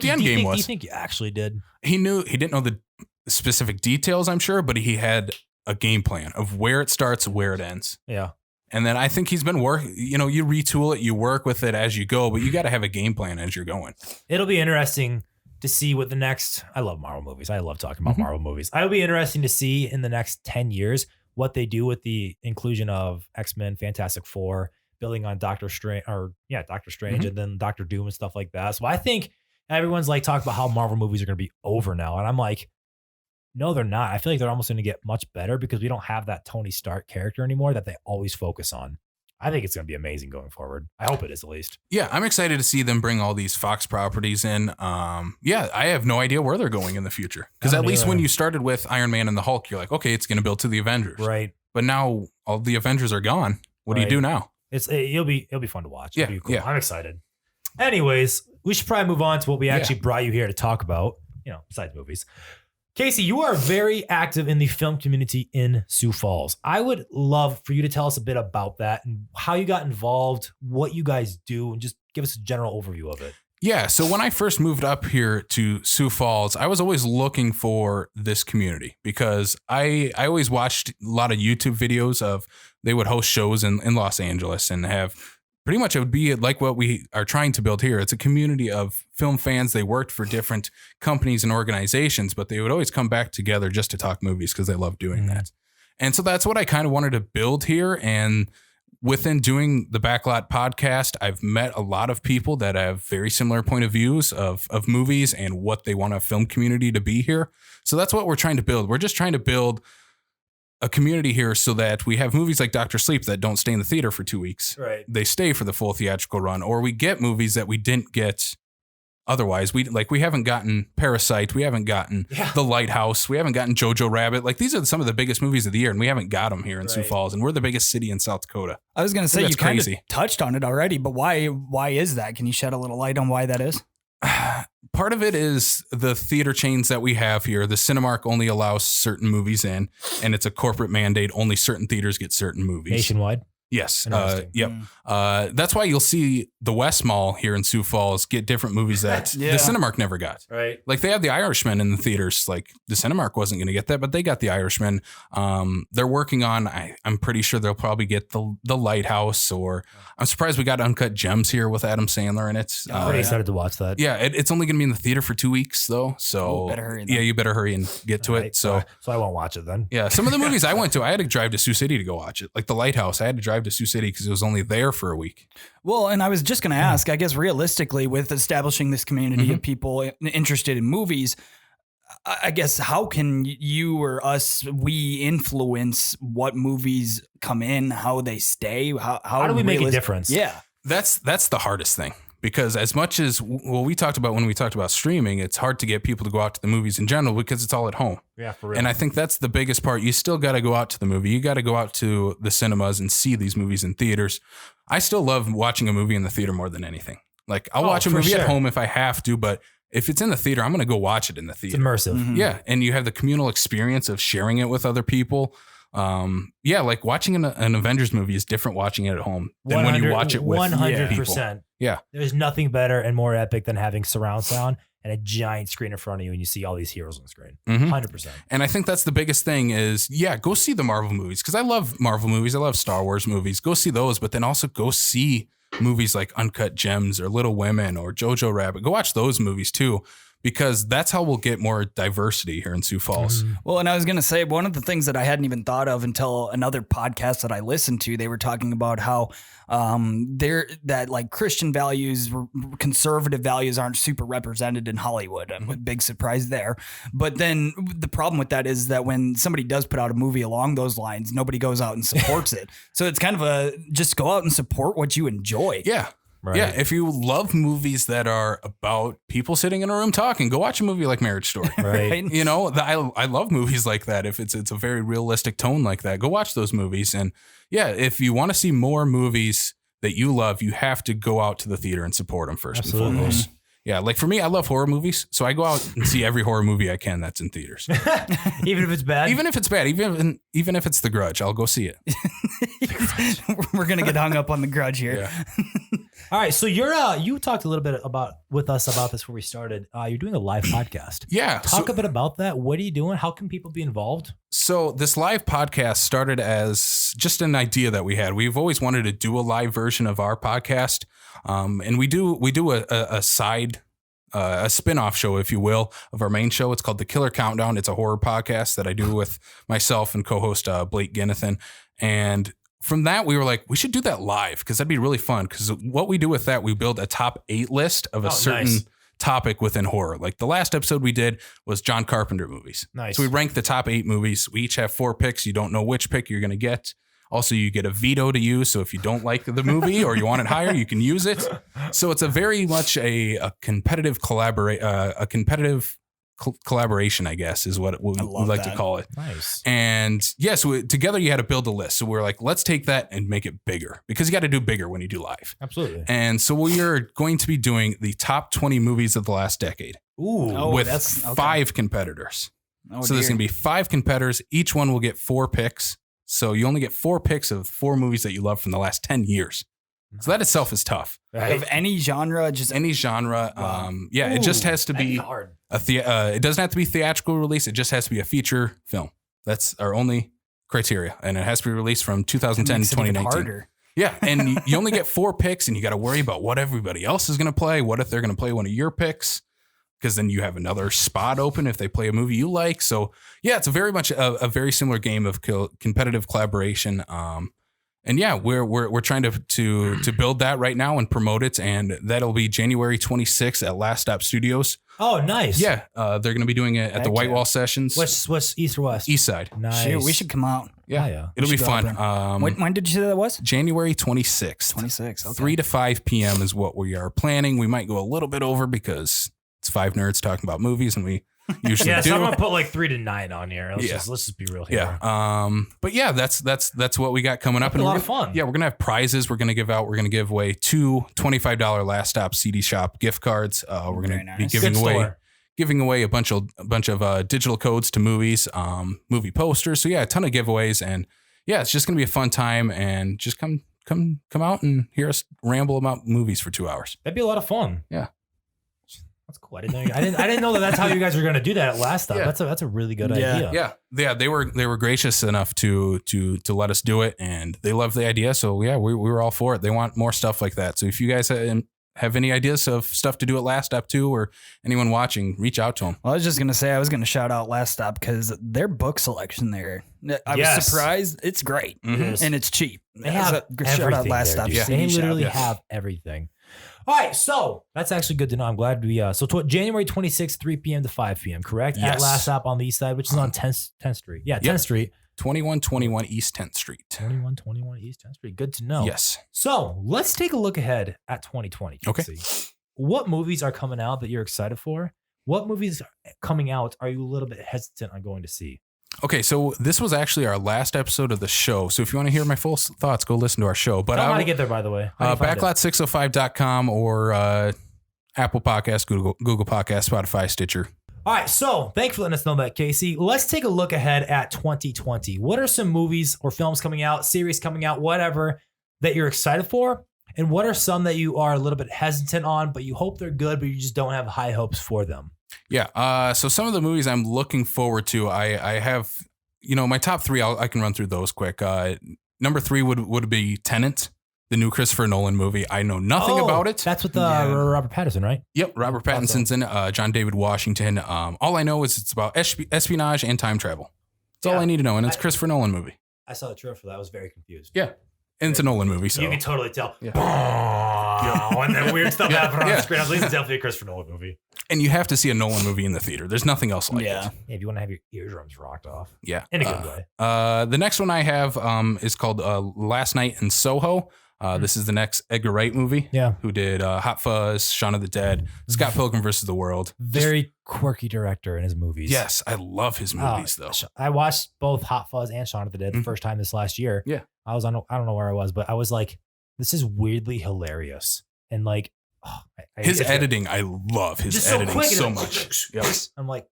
end game was. Do you think he actually did? He didn't know the specific details, I'm sure, but he had a game plan of where it starts, where it ends. Yeah. And then I think he's been working, you retool it, you work with it as you go, but you got to have a game plan as you're going. It'll be interesting to see what I love Marvel movies. I love talking about Marvel movies. It'll be interesting to see in the next 10 years what they do with the inclusion of X-Men, Fantastic Four, building on Doctor Strange, and then Doctor Doom and stuff like that. So I think everyone's like talking about how Marvel movies are going to be over now. And I'm like, no, they're not. I feel like they're almost going to get much better because we don't have that Tony Stark character anymore that they always focus on. I think it's going to be amazing going forward. I hope it is at least. Yeah, I'm excited to see them bring all these Fox properties in. I have no idea where they're going in the future. Because at least when you started with Iron Man and the Hulk, you're like, okay, it's going to build to the Avengers. Right. But now all the Avengers are gone. What do you do now? It'll be fun to watch. Yeah, It'll be cool. I'm excited. Anyways, we should probably move on to what we actually brought you here to talk about, besides movies. Casey, you are very active in the film community in Sioux Falls. I would love for you to tell us a bit about that and how you got involved, what you guys do, and just give us a general overview of it. Yeah, so when I first moved up here to Sioux Falls, I was always looking for this community because I always watched a lot of YouTube videos of they would host shows in Los Angeles and have pretty much it would be like what we are trying to build here. It's a community of film fans. They worked for different companies and organizations, but they would always come back together just to talk movies because they love doing that. And so that's what I kind of wanted to build here. And within doing the Backlot podcast, I've met a lot of people that have very similar point of views of movies and what they want a film community to be here. So that's what we're trying to build. We're just trying to build a community here so that we have movies like Dr. Sleep that don't stay in the theater for 2 weeks. Right. They stay for the full theatrical run, or we get movies that we didn't get otherwise. We haven't gotten Parasite. We haven't gotten The Lighthouse. We haven't gotten Jojo Rabbit. Like, these are some of the biggest movies of the year, and we haven't got them here in Sioux Falls, and we're the biggest city in South Dakota. I was going to say, you kind of crazy. touched on it already, but why is that? Can you shed a little light on why that is? Part of it is the theater chains that we have here. The Cinemark only allows certain movies in, and it's a corporate mandate. Only certain theaters get certain movies. Nationwide? Yes. Interesting. Yep. That's why you'll see the West Mall here in Sioux Falls get different movies that the Cinemark never got. Right. Like, they have The Irishman in the theaters. Like, the Cinemark wasn't going to get that, but they got The Irishman. They're working on, I'm pretty sure they'll probably get the Lighthouse, or I'm surprised we got Uncut Gems here with Adam Sandler in it. I'm pretty excited to watch that. Yeah, it's only going to be in the theater for 2 weeks though. So better hurry yeah, you better hurry and get to it. So I won't watch it then. yeah, some of the movies I went to, I had to drive to Sioux City to go watch it. Like The Lighthouse, I had to drive to Sioux City because it was only there for a week. Well, and I was just going to ask, I guess realistically, with establishing this community of people interested in movies, I guess how can you or we influence what movies come in, how they stay? How do we make a difference? Yeah. That's the hardest thing. Because as much as we talked about when we talked about streaming, it's hard to get people to go out to the movies in general because it's all at home. Yeah, for real. And I think that's the biggest part. You still got to go out to the movie. You got to go out to the cinemas and see these movies in theaters. I still love watching a movie in the theater more than anything. Like, I'll watch a movie at home if I have to, but if it's in the theater, I'm going to go watch it in the theater. It's immersive. Mm-hmm. Yeah. And you have the communal experience of sharing it with other people. Yeah, like watching an Avengers movie is different watching it at home than when you watch it with 100%. Yeah. There's nothing better and more epic than having surround sound and a giant screen in front of you and you see all these heroes on the screen. 100%. And I think that's the biggest thing is, go see the Marvel movies, because I love Marvel movies. I love Star Wars movies. Go see those, but then also go see movies like Uncut Gems or Little Women or Jojo Rabbit. Go watch those movies too, because that's how we'll get more diversity here in Sioux Falls. Well, and I was going to say, one of the things that I hadn't even thought of until another podcast that I listened to, they were talking about how that like Christian values, conservative values aren't super represented in Hollywood. I'm a big surprise there. But then the problem with that is that when somebody does put out a movie along those lines, nobody goes out and supports it. So it's kind of just go out and support what you enjoy. Yeah. Right. Yeah, if you love movies that are about people sitting in a room talking, go watch a movie like Marriage Story. Right. You know, I love movies like that. If it's a very realistic tone like that, go watch those movies. And yeah, if you want to see more movies that you love, you have to go out to the theater and support them first and foremost. Yeah, like for me, I love horror movies, so I go out and see every horror movie I can that's in theaters. Even if it's bad? Even if it's bad, even if it's The Grudge, I'll go see it. We're going to get hung up on The Grudge here. Yeah. All right, so you talked a little bit with us about this before we started. You're doing a live podcast. Yeah. Talk a bit about that. What are you doing? How can people be involved? So this live podcast started as just an idea that we had. We've always wanted to do a live version of our podcast. And we do a side, a spin-off show, if you will, of our main show. It's called The Killer Countdown. It's a horror podcast that I do with myself and co-host Blake Ginnathan. And from that, we were like, we should do that live because that'd be really fun. Because what we do with that, we build a top 8 list of a certain topic within horror. Like the last episode we did was John Carpenter movies. Nice. So we rank the top 8 movies. We each have 4 picks. You don't know which pick you're going to get. Also, you get a veto to use. So if you don't like the movie or you want it higher, you can use it. So it's a very much a competitive collaboration, I guess, is what we like to call it. Nice. And yeah, so together you had to build a list. So we're like, let's take that and make it bigger because you got to do bigger when you do live. Absolutely. And so we are going to be doing the top 20 movies of the last decade. Ooh. With 5 competitors. Oh, so there's going to be 5 competitors. Each one will get 4 picks. So you only get 4 picks of 4 movies that you love from the last 10 years. So that itself is tough. Right. Of any genre, just any genre. Wow. It just has to be hard. it doesn't have to be theatrical release. It just has to be a feature film. That's our only criteria. And it has to be released from 2010 to 2019. Yeah. And you only get 4 picks and you got to worry about what everybody else is going to play. What if they're going to play one of your picks? Because then you have another spot open if they play a movie you like. So yeah, it's very much a very similar game of competitive collaboration. And yeah, we're trying to build that right now and promote it, and that'll be January 26th at Last Stop Studios. Oh, nice. Yeah, they're going to be doing it at the White Wall Sessions. What's east or west? East side. Nice. Shoot, we should come out. Yeah, yeah. It'll be fun. When did you say that was? January 26th. 26. Okay. 3 to 5 p.m. is what we are planning. We might go a little bit over because it's 5 nerds talking about movies, and we usually do. So I'm gonna put like 3 to 9 on here. Let's just be real here. Yeah. But yeah, that's what we got coming up. And a lot of fun. Yeah, we're gonna have prizes. We're gonna give away 2 $25 Last Stop CD Shop gift cards. We're gonna be giving away a bunch of digital codes to movies, movie posters. So yeah, a ton of giveaways, and yeah, it's just gonna be a fun time. And just come out and hear us ramble about movies for 2 hours. That'd be a lot of fun. Yeah. That's cool. I didn't know that's how you guys were going to do that at Last Stop. Yeah. That's a really good idea. Yeah. They were gracious enough to let us do it, and they loved the idea. So yeah, we were all for it. They want more stuff like that. So if you guys have any ideas of stuff to do at Last Stop too, or anyone watching, reach out to them. Well, I was just going to say, I was going to shout out Last Stop because their book selection there, I was surprised. It's great. Mm-hmm. And it's cheap. They have shout out Last Stop. Yeah. They literally have everything. All right, so that's actually good to know. I'm glad we January 26th, 3 p.m. to 5 p.m., correct? Yes. At Last Stop on the east side, which is on 10th Street. Yeah, 10th Street. 2121 East 10th Street. 2121 East 10th Street. Good to know. Yes. So let's take a look ahead at 2020. Okay. What movies are coming out that you're excited for? What movies coming out are you a little bit hesitant on going to see? Okay, so this was actually our last episode of the show. So if you want to hear my full thoughts, go listen to our show. But I want to get there, by the way. Backlot605.com or Apple Podcast, Google Podcast, Spotify, Stitcher. All right, so thanks for letting us know that, Casey. Let's take a look ahead at 2020. What are some movies or films coming out, series coming out, whatever, that you're excited for? And what are some that you are a little bit hesitant on, but you hope they're good, but you just don't have high hopes for them? Yeah. So some of the movies I'm looking forward to, I have, my top 3, I can run through those quick. Number 3 would be Tenet, the new Christopher Nolan movie. I know nothing about it. That's with Robert Pattinson, right? Yep. Robert Pattinson's in it. John David Washington. All I know is it's about espionage and time travel. That's all I need to know. And it's a Christopher Nolan movie. I saw the trailer for that. I was very confused. Yeah. And it's a Nolan movie, so you can totally tell. Yeah. And then weird stuff happened on the screen. I was like, it's definitely a Christopher Nolan movie. And you have to see a Nolan movie in the theater. There's nothing else like it. Yeah, if you want to have your eardrums rocked off. Yeah. In a good way. The next one I have is called Last Night in Soho. This is the next Edgar Wright movie. Yeah. Who did Hot Fuzz, Shaun of the Dead, Scott Pilgrim vs. the World. Very quirky director in his movies. Yes, I love his movies though. I watched both Hot Fuzz and Shaun of the Dead the first time this last year. Yeah. I don't know where I was, but I was like, this is weirdly hilarious. And like, his editing, I love his editing so much. Yep. I'm like,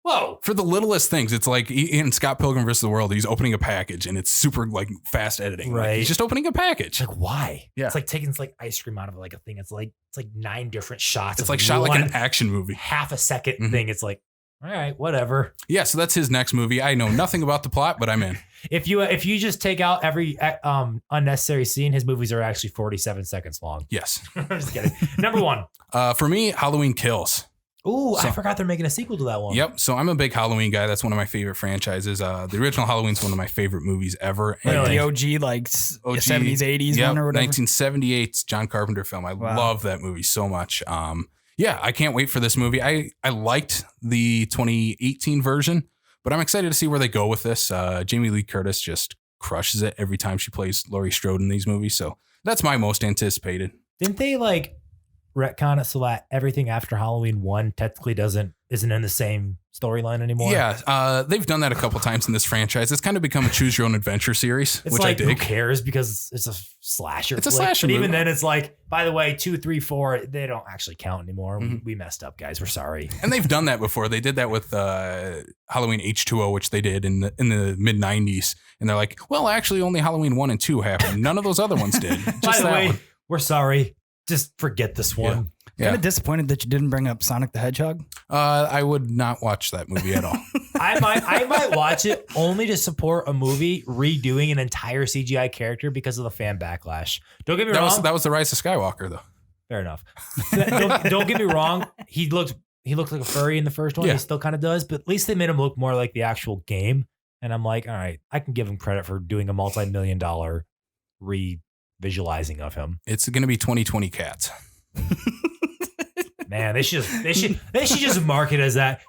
whoa. For the littlest things, it's like in Scott Pilgrim vs. the World, he's opening a package and it's super like fast editing. Right. Like, he's just opening a package. It's like, why? Yeah. It's like taking ice cream out of like a thing. It's like 9 different shots. It's like shot like an action movie. Half a second thing. It's like, all right, whatever. Yeah, so that's his next movie. I know nothing about the plot, but I'm in. If you just take out every unnecessary scene, his movies are actually 47 seconds long. Yes. I'm just kidding. Number 1. For me, Halloween Kills. Ooh, I forgot they're making a sequel to that one. Yep. So I'm a big Halloween guy. That's one of my favorite franchises. The original Halloween's one of my favorite movies ever. And the OG, like 70s, 80s one or whatever. 1978 John Carpenter film. I love that movie so much. Yeah, I can't wait for this movie. I liked the 2018 version, but I'm excited to see where they go with this. Jamie Lee Curtis just crushes it every time she plays Laurie Strode in these movies. So that's my most anticipated. Didn't they retcon it so that everything after Halloween 1 technically isn't in the same storyline anymore? Yeah, they've done that a couple times in this franchise. It's kind of become a choose your own adventure series, it's which like, I dig. Who cares? Because it's a slasher. It's a slasher But movie. even then, it's like, by the way, 2, 3, 4, they don't actually count anymore. We messed up, guys. We're sorry. And they've done that before. They did that with Halloween H2O, which they did in the mid 90s. And they're like, well, actually, only Halloween 1 and 2 happened. None of those other ones did. Just by the that way, one. we're sorry. Just forget this one. Yeah. Kind of disappointed that you didn't bring up Sonic the Hedgehog. I would not watch that movie at all. I might watch it only to support a movie redoing an entire CGI character because of the fan backlash. Don't get me wrong. That was the Rise of Skywalker, though. Fair enough. Don't get me wrong. He looked like a furry in the first one. Yeah. He still kind of does, but at least they made him look more like the actual game. And I'm like, all right, I can give him credit for doing a multi-million-dollar re-visualizing of him. It's going to be 2020 Cats. Man, they should just mark it as that.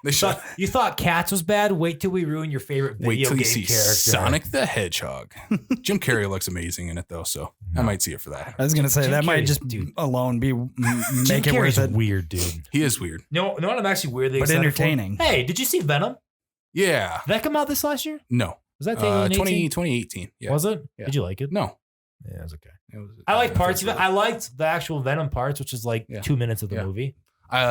You thought Cats was bad? Wait till we ruin your favorite video game character. Sonic the Hedgehog. Jim Carrey looks amazing in it though, so I might see it for that. I was gonna say that might just alone be make it worth it. Weird, dude. He is weird. No, what I'm actually weirdly but excited entertaining. For? Hey, did you see Venom? Yeah. Did that come out this last year? No. Was that 2018? Yeah. Was it? Yeah. Did you like it? No. Yeah, it was okay. I liked parts of it. I liked the actual Venom parts, which is like 2 minutes of the movie.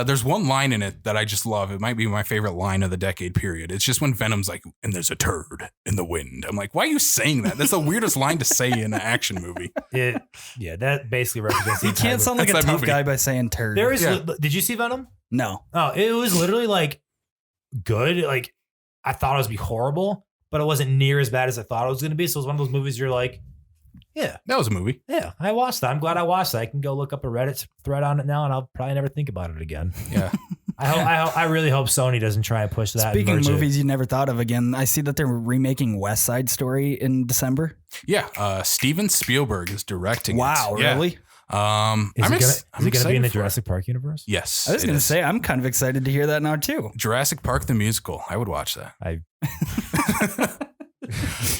There's one line in it that I just love. It might be my favorite line of the decade period. It's just when Venom's like, and there's a turd in the wind. I'm like, why are you saying that? That's the weirdest line to say in an action movie. That basically represents the You can't sound like a tough guy by saying turd. Did you see Venom? No. Oh, it was literally like good. Like I thought it was be horrible, but it wasn't near as bad as I thought it was going to be. So it was one of those movies you're like, yeah, that was a movie. Yeah, I watched that. I'm glad I watched that. I can go look up a Reddit thread on it now, and I'll probably never think about it again. Yeah, I really hope Sony doesn't try and push that. Speaking of movies you never thought of again, I see that they're remaking West Side Story in December. Yeah, Steven Spielberg is directing. Wow, it. really? Yeah. Is it going to be in the Jurassic Park universe? Yes. I was going to say I'm kind of excited to hear that now too. Jurassic Park the musical. I would watch that.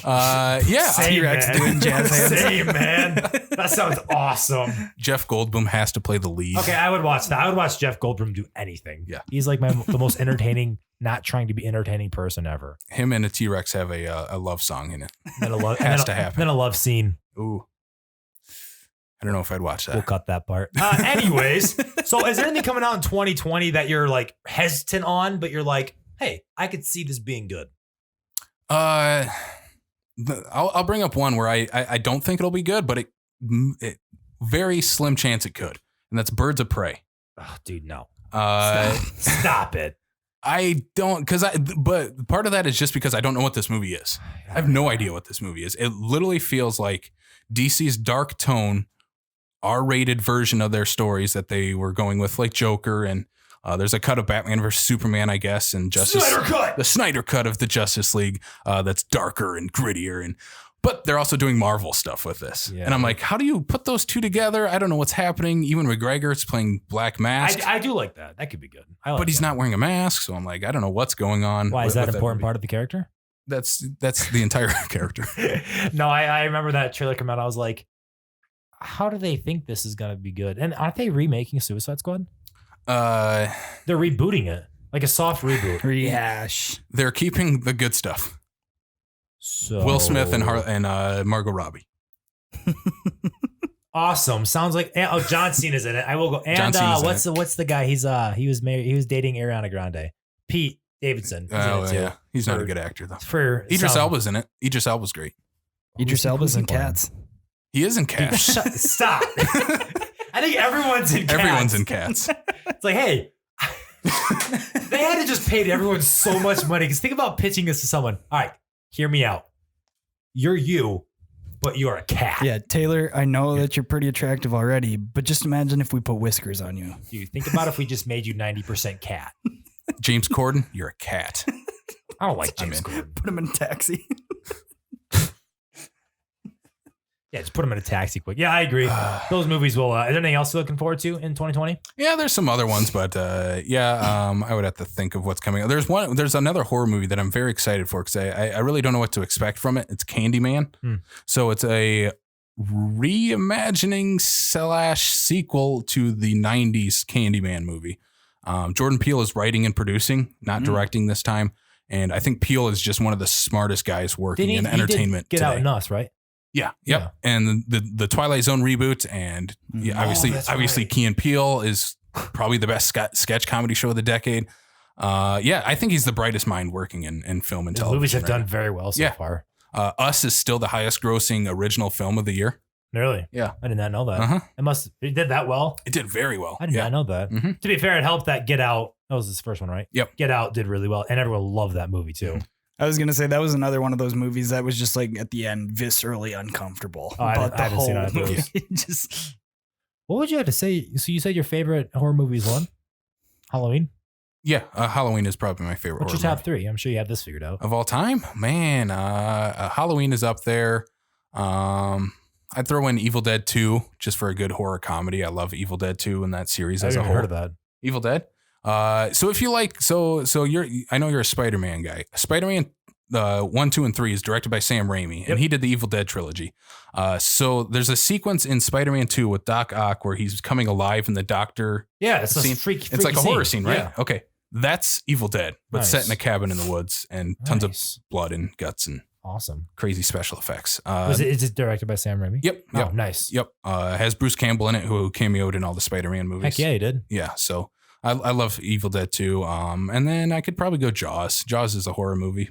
T-Rex doing jazz hands. Same, man. That sounds awesome. Jeff Goldblum has to play the lead. Okay, I would watch that. I would watch Jeff Goldblum do anything. Yeah, he's like the most entertaining, not trying to be entertaining person ever. Him and a T-Rex have a love song in it. Has to happen. Then a love scene. Ooh. I don't know if I'd watch that. We'll cut that part. Anyways, so is there anything coming out in 2020 that you're like hesitant on, but you're like, hey, I could see this being good? I'll bring up one where I don't think it'll be good, but it very slim chance it could, and that's Birds of Prey. Oh, dude, no. Stop it. I don't, but part of that is just because I don't know what this movie is. I have no idea what this movie is. It literally feels like DC's dark tone, R-rated version of their stories that they were going with, like Joker, and there's a cut of Batman versus Superman, I guess, and the Snyder cut of the Justice League that's darker and grittier, but they're also doing Marvel stuff with this. Yeah. And I'm like, how do you put those two together? I don't know what's happening. Ewan McGregor's playing Black Mask. I do like that. That could be good. But he's not wearing a mask, so I'm like, I don't know what's going on. Why is that an important part of the character? That's the entire character. No, I remember that trailer come out. I was like, how do they think this is going to be good? And aren't they remaking Suicide Squad? They're rebooting it, like a soft reboot. Rehash. They're keeping the good stuff. So Will Smith and Margot Robbie. Awesome. Sounds like John Cena's in it. I will go. And what's the guy? He was married. He was dating Ariana Grande. Pete Davidson. Yeah. He's not a good actor though. Idris Elba's in it. Idris Elba's great. Idris Elba's in Cats. He is in Cats. Stop. I think everyone's in Cats. Everyone's in Cats. It's like, hey, they had to just pay everyone so much money. Because think about pitching this to someone. All right, hear me out. You're you, but you're a cat. Yeah, Taylor, I know that you're pretty attractive already, but just imagine if we put whiskers on you. Dude, think about if we just made you 90% cat. James Corden, you're a cat. I don't like James Corden. Put him in a taxi. Yeah, just put them in a taxi quick. Yeah, I agree. Those movies will. Is there anything else you're looking forward to in 2020? Yeah, there's some other ones, but I would have to think of what's coming. There's another horror movie that I'm very excited for because I really don't know what to expect from it. It's Candyman. So it's a reimagining / sequel to the 90s Candyman movie. Jordan Peele is writing and producing, not directing this time. And I think Peele is just one of the smartest guys working in entertainment. Get Out and Us, right? Yeah. Yep. Yeah. And the Twilight Zone reboot, and obviously Key and Peele is probably the best sketch comedy show of the decade. I think he's the brightest mind working in film and television. Movies have done very well so far. Us is still the highest grossing original film of the year. Really? Yeah. I did not know that. It did that well. It did very well. I did not know that. Mm-hmm. To be fair, it helped that Get Out. That was his first one, right? Yep. Get Out did really well, and everyone loved that movie too. Mm-hmm. I was gonna say that was another one of those movies that was just like at the end viscerally uncomfortable. I haven't seen either of those. Just what would you have to say? So you said your favorite horror movie is one? Halloween? Yeah, Halloween is probably my favorite. What's your top three? I'm sure you have this figured out. Of all time? Man, Halloween is up there. I'd throw in Evil Dead 2 just for a good horror comedy. I love Evil Dead 2 and that series as a I've whole. heard of that. Evil Dead. So if you like, I know you're a Spider-Man guy. Spider-Man 1, 2, and 3 is directed by Sam Raimi, and he did the Evil Dead trilogy. So there's a sequence in Spider-Man 2 with Doc Ock where he's coming alive in the doctor. Yeah, it's scene. a freaky It's like a horror scene, right? Yeah. Okay. That's Evil Dead, but Nice. set in a cabin in the woods and tons of blood and guts and Awesome. crazy special effects. Is it directed by Sam Raimi? Yep. Oh, Yep. nice. Yep. Has Bruce Campbell in it, who cameoed in all the Spider-Man movies. Heck yeah, he did. Yeah. So I love Evil Dead 2. And then I could probably go Jaws. Jaws is a horror movie.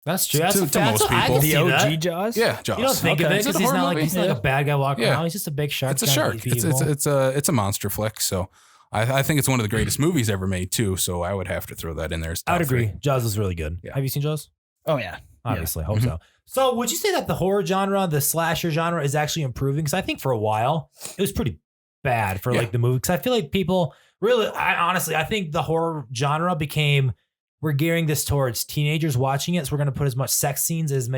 That's true. To most I people. can see The OG that. Jaws? Yeah, Jaws. You don't think of Okay. it Is it because a he's horror not like movie? he's not like a bad guy walking Yeah. around. He's just a big shark. It's a trying to shark. eat It's people. it's a monster flick. So I think it's one of the greatest movies ever made too. So I would have to throw that in there. As I would top agree. three. Jaws is really good. Yeah. Have you seen Jaws? Oh, yeah. Obviously, hope Mhm. so. So would you say that the horror genre, the slasher genre, is actually improving? Because I think for a while it was pretty bad for Yeah. like the movie. Because I feel like people really, I think the horror genre became, we're gearing this towards teenagers watching it, so we're going to put as much sex scenes, as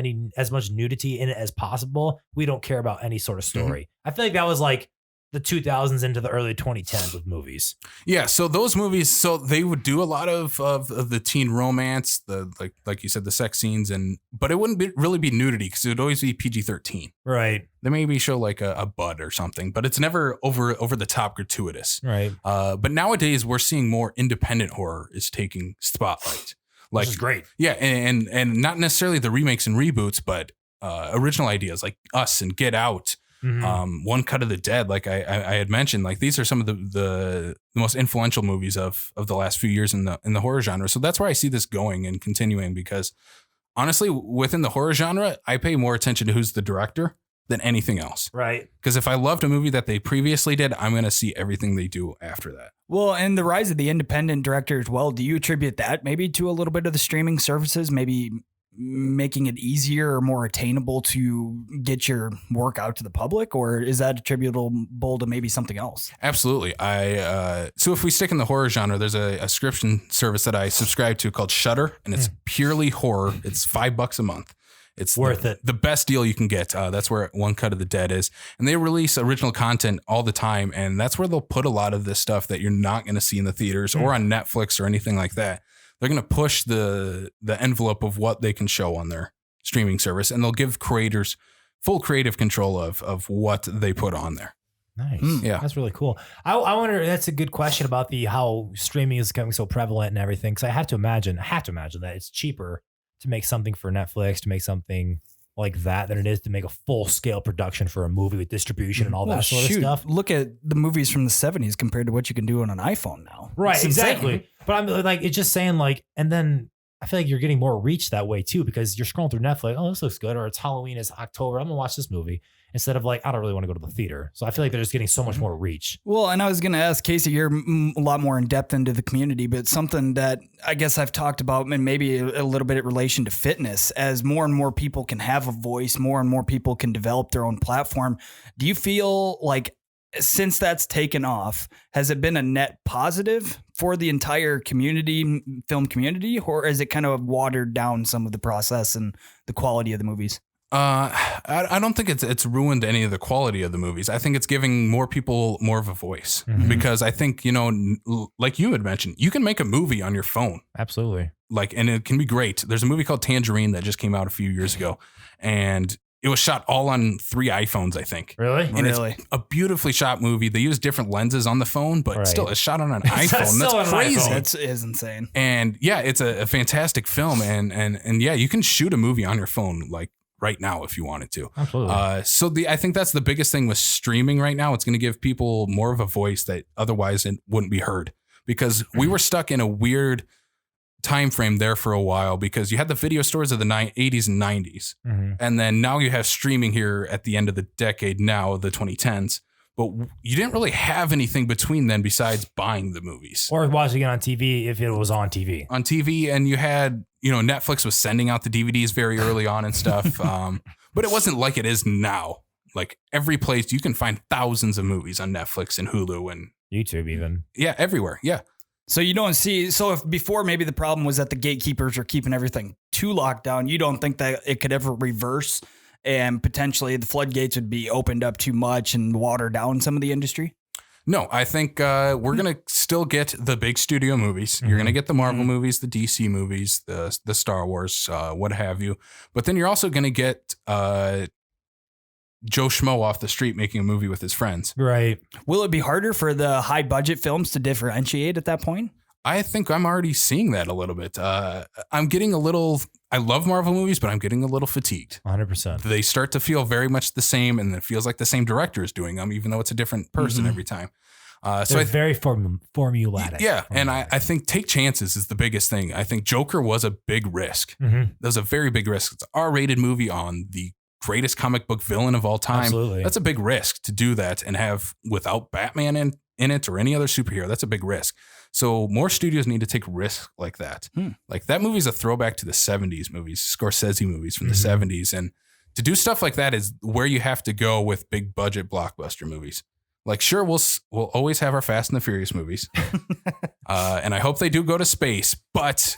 much nudity in it as possible. We don't care about any sort of story. I feel like that was like the 2000s into the early 2010s with movies. Yeah, so those movies, so they would do a lot of the teen romance, the like you said, the sex scenes, but it wouldn't really be nudity because it would always be PG-13. Right. They maybe show like a butt or something, but it's never over the top gratuitous. Right. But nowadays we're seeing more independent horror is taking spotlight. Like, Which is great. yeah, and not necessarily the remakes and reboots, but original ideas like Us and Get Out. Mhm. One Cut of the Dead, like I had mentioned, like these are some of the most influential movies of the last few years in the horror genre. So that's where I see this going and continuing, because honestly, within the horror genre, I pay more attention to who's the director than anything else. Right. Because if I loved a movie that they previously did, I'm going to see everything they do after that. Well, and the rise of the independent director as well, do you attribute that maybe to a little bit of the streaming services, maybe making it easier or more attainable to get your work out to the public, or is that attributable to maybe something else? Absolutely. So if we stick in the horror genre, there's a subscription service that I subscribe to called Shudder, and it's purely horror. It's $5 a month. It's Worth it. The best deal you can get. That's where One Cut of the Dead is. And they release original content all the time. And that's where they'll put a lot of this stuff that you're not going to see in the theaters or on Netflix or anything like that. They're going to push the envelope of what they can show on their streaming service. And they'll give creators full creative control of what they put on there. Nice. Yeah. That's really cool. I wonder, that's a good question about how streaming is becoming so prevalent and everything. Cause I have to imagine that it's cheaper to make something for Netflix, to make something like that than it is to make a full scale production for a movie with distribution and all that sort of stuff. Look at the movies from the 70s compared to what you can do on an iPhone now. Right. It's insane. Exactly. But I'm like, it's just saying like, and then I feel like you're getting more reach that way too, because you're scrolling through Netflix. Oh, this looks good. Or it's Halloween, it's October. I'm gonna watch this movie instead of like, I don't really want to go to the theater. So I feel like they're just getting so much more reach. Well, and I was going to ask Casey, you're a lot more in depth into the community, but something that I guess I've talked about, and maybe a little bit in relation to fitness, as more and more people can have a voice, more and more people can develop their own platform. Do you feel like since that's taken off, has it been a net positive for the entire community, film community, or has it kind of watered down some of the process and the quality of the movies? I don't think it's ruined any of the quality of the movies. I think it's giving more people more of a voice, because I think, like you had mentioned, you can make a movie on your phone. Absolutely. And it can be great. There's a movie called Tangerine that just came out a few years ago, and it was shot all on 3 iPhones, I think. Really? And it's a beautifully shot movie. They use different lenses on the phone, but still it's shot on an iPhone. still That's an crazy. iPhone. That is insane. And yeah, it's a fantastic film. And yeah, you can shoot a movie on your phone like right now if you wanted to. Absolutely. I think that's the biggest thing with streaming right now. It's going to give people more of a voice that otherwise it wouldn't be heard, because we were stuck in a weird time frame there for a while, because you had the video stores of the 80s and 90s. And then now you have streaming here at the end of the decade, now the 2010s. But you didn't really have anything between then besides buying the movies. Or watching it on TV if it was on TV. On TV, and you had, Netflix was sending out the DVDs very early on and stuff. But it wasn't like it is now. Like every place you can find thousands of movies on Netflix and Hulu and YouTube even. Yeah, everywhere. Yeah. So you don't see, so if before maybe the problem was that the gatekeepers are keeping everything too locked down, you don't think that it could ever reverse and potentially the floodgates would be opened up too much and water down some of the industry? No, I think we're going to still get the big studio movies. You're going to get the Marvel movies, the DC movies, the Star Wars, what have you. But then you're also going to get Joe Schmo off the street making a movie with his friends. Right. Will it be harder for the high budget films to differentiate at that point? I think I'm already seeing that a little bit. I'm getting a little, I love Marvel movies, but I'm getting a little fatigued. 100%. They start to feel very much the same, and it feels like the same director is doing them, even though it's a different person every time. So it's very formulatic. Yeah, and I think take chances is the biggest thing. I think Joker was a big risk. That was a very big risk. It's an R-rated movie on the greatest comic book villain of all time. Absolutely. That's a big risk to do that and have without Batman in it or any other superhero. That's a big risk. So more studios need to take risks like that. Like that movie's a throwback to the 70s movies, Scorsese movies from the 70s. And to do stuff like that is where you have to go with big budget blockbuster movies. Like, sure, we'll always have our Fast and the Furious movies. And I hope they do go to space, but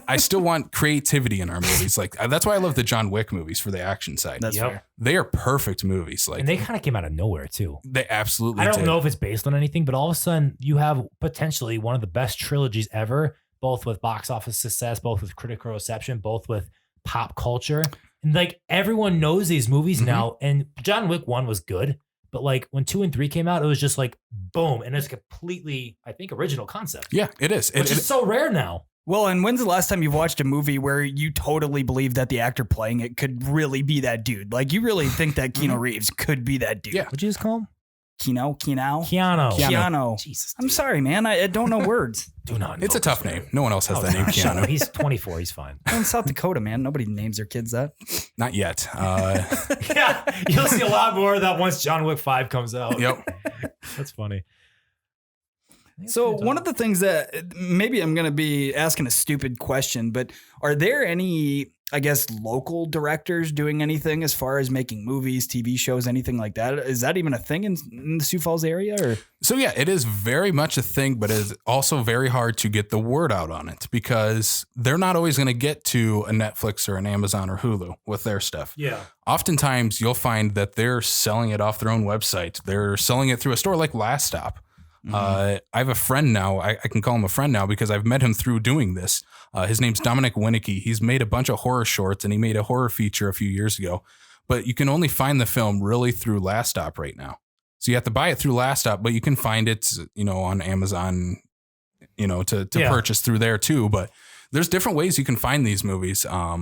I still want creativity in our movies. Like, that's why I love the John Wick movies for the action side. That's fair. They are perfect movies. Like, And they kind of came out of nowhere, too. they absolutely I don't did. know if it's based on anything, but all of a sudden you have potentially one of the best trilogies ever, both with box office success, both with critical reception, both with pop culture. And like everyone knows these movies now. And John Wick 1 was good. But like when 2 and 3 came out, it was just like boom, and it's a completely, I think, original concept. Yeah, it is. Which is so rare now. Well, and when's the last time you've watched a movie where you totally believe that the actor playing it could really be that dude? Like you really think that Keanu Reeves could be that dude? Yeah. What'd you just call him? Keanu. Keanu. Jesus. I'm sorry, man. I don't know words. Do not. It's a tough name. No one else has that name, Shut up. Keanu. He's 24. He's fine. I'm in South Dakota, man. Nobody names their kids that. Not yet. Yeah. You'll see a lot more of that once John Wick 5 comes out. Yep. That's funny. So one of the things that maybe I'm going to be asking a stupid question, but are there any, I guess, local directors doing anything as far as making movies, TV shows, anything like that? Is that even a thing in the Sioux Falls area? Or? So yeah, it is very much a thing, but it is also very hard to get the word out on it because they're not always going to get to a Netflix or an Amazon or Hulu with their stuff. Yeah. Oftentimes you'll find that they're selling it off their own website. They're selling it through a store like Last Stop. I have a friend now. I can call him a friend now because I've met him through doing this. His name's Dominic Winnicky. He's made a bunch of horror shorts and he made a horror feature a few years ago. But you can only find the film really through Last Stop right now. So you have to buy it through Last Stop, but you can find it, on Amazon, to purchase through there too. But there's different ways you can find these movies. A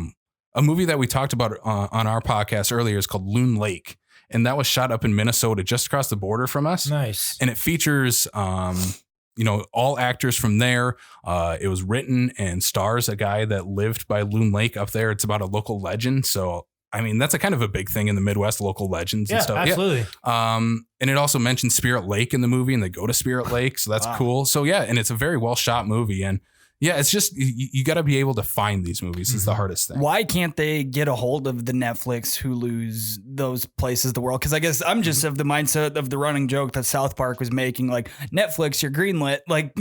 movie that we talked about on our podcast earlier is called Loon Lake. And that was shot up in Minnesota, just across the border from us. Nice. And it features, all actors from there. It was written and stars a guy that lived by Loon Lake up there. It's about a local legend. So, I mean, that's a kind of a big thing in the Midwest, local legends and stuff. Absolutely. Yeah. And it also mentions Spirit Lake in the movie, and they go to Spirit Lake. So that's cool. So, yeah, and it's a very well shot movie. And yeah, it's just you got to be able to find these movies is the hardest thing. Why can't they get a hold of the Netflix, Hulu's, those places of the world? Because I guess I'm just of the mindset of the running joke that South Park was making, like Netflix, you're greenlit. Like,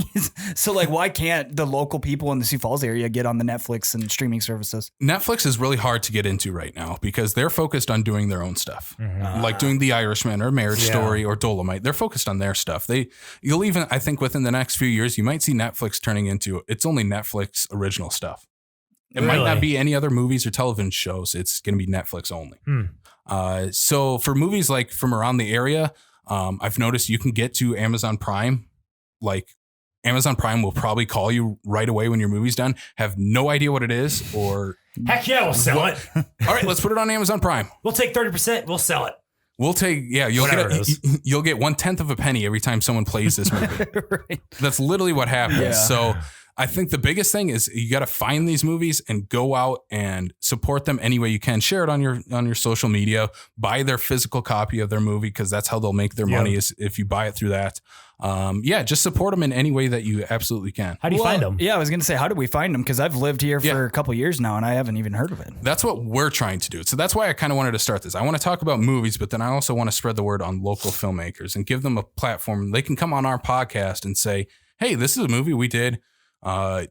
so like, why can't the local people in the Sioux Falls area get on the Netflix and streaming services? Netflix is really hard to get into right now because they're focused on doing their own stuff, like doing The Irishman or Marriage Story or Dolomite. They're focused on their stuff. You'll even, I think within the next few years, you might see Netflix turning into it's only Netflix original stuff. It might not be any other movies or television shows. It's going to be Netflix only. So for movies like from around the area, I've noticed you can get to Amazon Prime. Like Amazon Prime will probably call you right away when your movie's done. Have no idea what it is or Heck yeah, we'll sell it. All right, let's put it on Amazon Prime. We'll take 30%. We'll sell it. We'll take, you'll get 1/10 of a penny every time someone plays this movie. Right. That's literally what happens. Yeah. So I think the biggest thing is you got to find these movies and go out and support them any way you can. Share it on your social media. Buy their physical copy of their movie because that's how they'll make their money is if you buy it through that. Just support them in any way that you absolutely can. How do you find them? Yeah, I was going to say, how do we find them? Because I've lived here for a couple years now and I haven't even heard of it. That's what we're trying to do. So that's why I kind of wanted to start this. I want to talk about movies, but then I also want to spread the word on local filmmakers and give them a platform. They can come on our podcast and say, hey, this is a movie we did.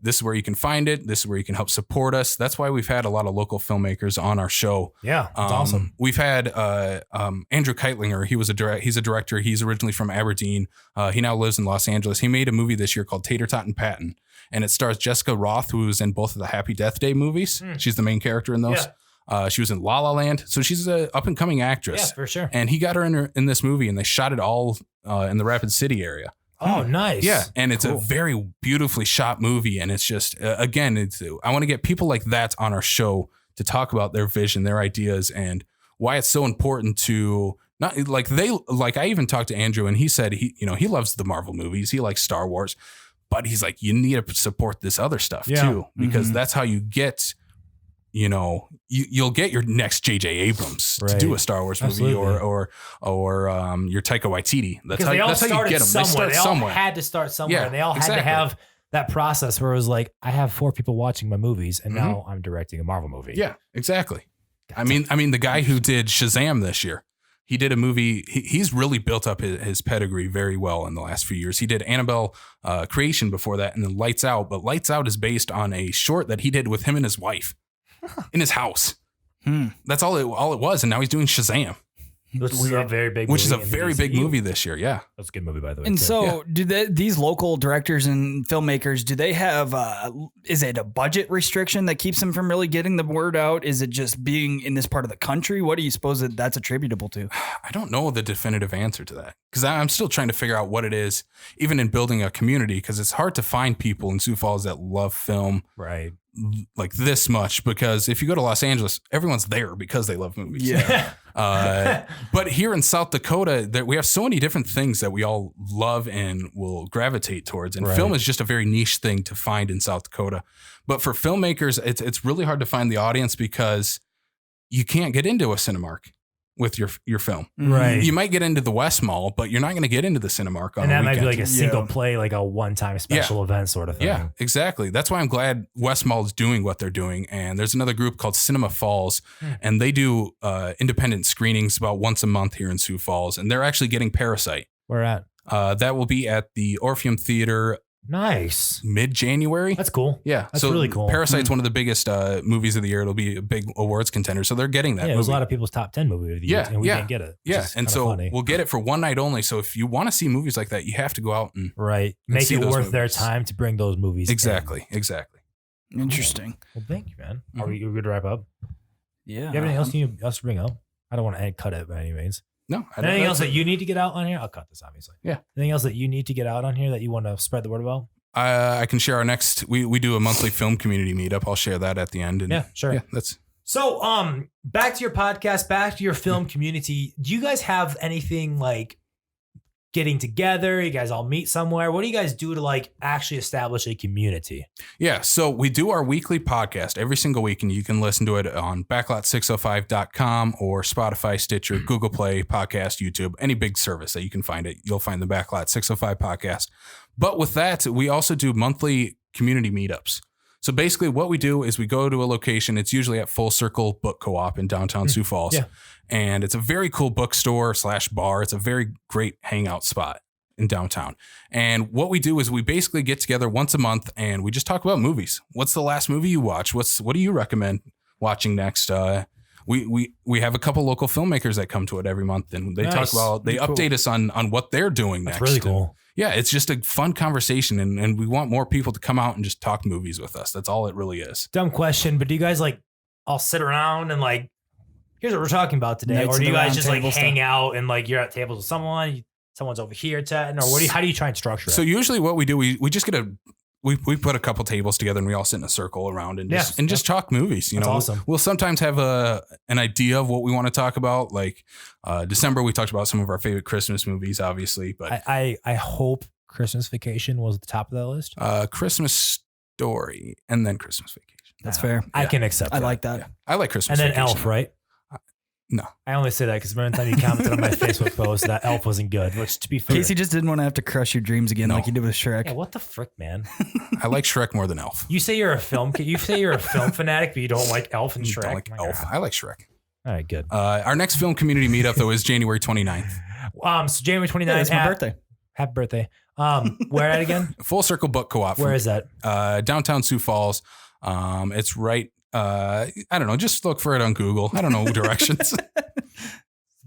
This is where you can find it. This is where you can help support us. That's why we've had a lot of local filmmakers on our show. Yeah, that's awesome. We've had Andrew Keitlinger. He's a director. He's originally from Aberdeen. He now lives in Los Angeles. He made a movie this year called Tater Tot and Patton, and it stars Jessica Roth, who was in both of the Happy Death Day movies. She's the main character in those. Yeah. She was in La La Land, so she's an up and coming actress. Yeah, for sure. And he got her in this movie, and they shot it all in the Rapid City area. Oh, nice. Yeah, and it's a very beautifully shot movie, and it's just again, I want to get people like that on our show to talk about their vision, their ideas, and why it's so important to not like I even talked to Andrew, and he said he loves the Marvel movies, he likes Star Wars, but he's like, you need to support this other stuff too, because that's how you get. You'll get your next J.J. Abrams to do a Star Wars movie or your Taika Waititi. That's how you get them. They start somewhere. All had to start somewhere. And they all had to have that process where it was like, I have 4 people watching my movies, and now I'm directing a Marvel movie. Yeah, exactly. I mean, the guy who did Shazam this year, he did a movie. He's really built up his pedigree very well in the last few years. He did Annabelle Creation before that, and then Lights Out. But Lights Out is based on a short that he did with him and his wife. In his house. That's all it was. And now he's doing Shazam. Which is a very big movie this year. Yeah. That's a good movie, by the way. And so do these local directors and filmmakers, do they have, is it a budget restriction that keeps them from really getting the word out? Is it just being in this part of the country? What do you suppose that's attributable to? I don't know the definitive answer to that, because I'm still trying to figure out what it is, even in building a community, because it's hard to find people in Sioux Falls that love film. Right. Like this much, because if you go to Los Angeles, everyone's there because they love movies. Yeah. But here in South Dakota, we have so many different things that we all love and will gravitate towards. And film is just a very niche thing to find in South Dakota. But for filmmakers, it's really hard to find the audience because you can't get into a Cinemark with your film. Right. You might get into the West Mall, but you're not going to get into the Cinemark on and that a weekend. might be like a single play, like a one-time special event sort of thing. Yeah, exactly. That's why I'm glad West Mall is doing what they're doing. And there's another group called Cinema Falls, and they do independent screenings about once a month here in Sioux Falls. And they're actually getting Parasite. Where at? That will be at the Orpheum Theater. Nice. Mid-January. That's cool. Yeah. That's really cool. Parasite's one of the biggest movies of the year. It'll be a big awards contender. So they're getting that. Yeah, it was a lot of people's top 10 movie of the year, and we didn't get it. Yeah. And so we'll get it for one night only. So if you want to see movies like that, you have to go out and make it worth their time to bring those movies. Exactly. Interesting. Well, thank you, man. Are we good to wrap up? Yeah. You have anything else to bring up? I don't want to cut it by any means. No. Anything else that you need to get out on here? I'll cut this, obviously. Yeah. Anything else that you need to get out on here that you want to spread the word about? I can share our next. We do a monthly film community meetup. I'll share that at the end. And yeah, sure. Yeah, that's so. Back to your podcast. Back to your film community. Do you guys have anything like getting together? You guys all meet somewhere? What do you guys do to like actually establish a community? Yeah, so we do our weekly podcast every single week, and you can listen to it on backlot605.com or Spotify, Stitcher, Google Play, Podcast, YouTube, any big service that you can find it. You'll find the Backlot 605 podcast. But with that, we also do monthly community meetups. So basically what we do is we go to a location. It's usually at Full Circle Book Co-op in downtown Sioux Falls. Yeah. And it's a very cool bookstore / bar. It's a very great hangout spot in downtown. And what we do is we basically get together once a month and we just talk about movies. What's the last movie you watched? What do you recommend watching next? We have a couple local filmmakers that come to it every month, and they talk about, they update us on what they're doing next. That's really cool. And yeah, it's just a fun conversation, and we want more people to come out and just talk movies with us. That's all it really is. Dumb question, but do you guys like all sit around and like, here's what we're talking about today? Or do you guys just like hang out and like you're at tables with someone's over here chatting, or how do you try and structure it? So usually what we do, we just get we put a couple tables together and we all sit in a circle around and just talk movies. You know, awesome. We'll sometimes have an idea of what we want to talk about. Like December, we talked about some of our favorite Christmas movies, obviously. But I hope Christmas Vacation was at the top of that list. Christmas Story and then Christmas Vacation. That's fair. I can accept that. I like that. Yeah. I like Christmas Vacation. Vacation. And then Elf, right? No. I only say that because remember the time you commented on my Facebook post that Elf wasn't good, which to be fair. Casey just didn't want to have to crush your dreams again like you did with Shrek. Yeah, what the frick, man? I like Shrek more than Elf. You say you're a film fanatic, but you don't like Elf and Shrek? I like Elf. I like Shrek. All right, good. Our next film community meetup, though, is January 29th. So January 29th. Yeah, that's my birthday. Happy birthday. Where at again? Full Circle Book Co-op. Where is that? Downtown Sioux Falls. It's right. I don't know. Just look for it on Google. I don't know directions.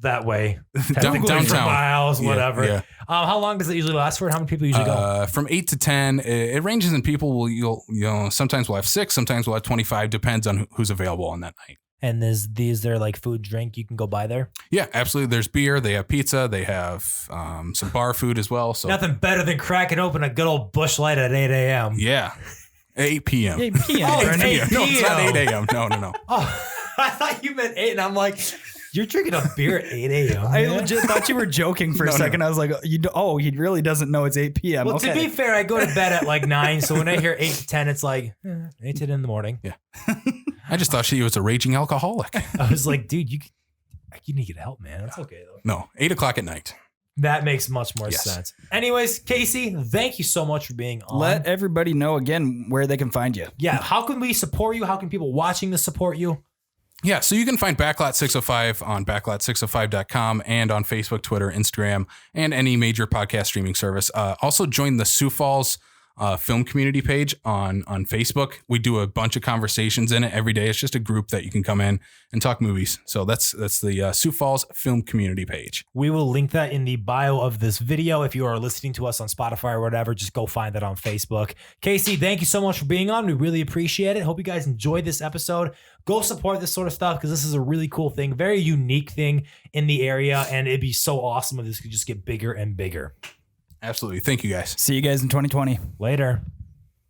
That way. Downtown. For miles, whatever. Yeah. How long does it usually last for? How many people usually go? From 8 to 10. It ranges in people. Sometimes we'll have 6. Sometimes we'll have 25. Depends on who's available on that night. And is there like food, drink you can go buy there? Yeah, absolutely. There's beer. They have pizza. They have some bar food as well. So nothing better than cracking open a good old Busch Light at 8 a.m. Yeah. 8 p.m. 8 p.m. Oh, it's 8 No, it's not p.m. 8 a.m. No. Oh, I thought you meant 8, and I'm like, you're drinking a beer at 8 a.m. I man? legit thought you were joking for a second. I was like, he really doesn't know it's 8 p.m. Well, okay. to be fair, I go to bed at like 9, so when I hear 8 to 10, it's like 8 to 10 in the morning. Yeah. I just thought she was a raging alcoholic. I was like, dude, you need to get help, man. That's okay though. No, 8 o'clock at night. That makes much more Yes. sense. Anyways, Casey, thank you so much for being on. Let everybody know again where they can find you. Yeah, how can we support you? How can people watching this support you? Yeah, so you can find Backlot 605 on backlot605.com and on Facebook, Twitter, Instagram, and any major podcast streaming service. Also join the Sioux Falls film community page on Facebook. We do a bunch of conversations in it every day. It's just a group that you can come in and talk movies. So that's the Sioux Falls film community page. We will link that in the bio of this video. If you are listening to us on Spotify or whatever, just go find that on Facebook. Casey, thank you so much for being on. We really appreciate it. Hope you guys enjoyed this episode. Go support this sort of stuff because this is a really cool thing, very unique thing in the area. And it'd be so awesome if this could just get bigger and bigger. Absolutely. Thank you, guys. See you guys in 2020. Later.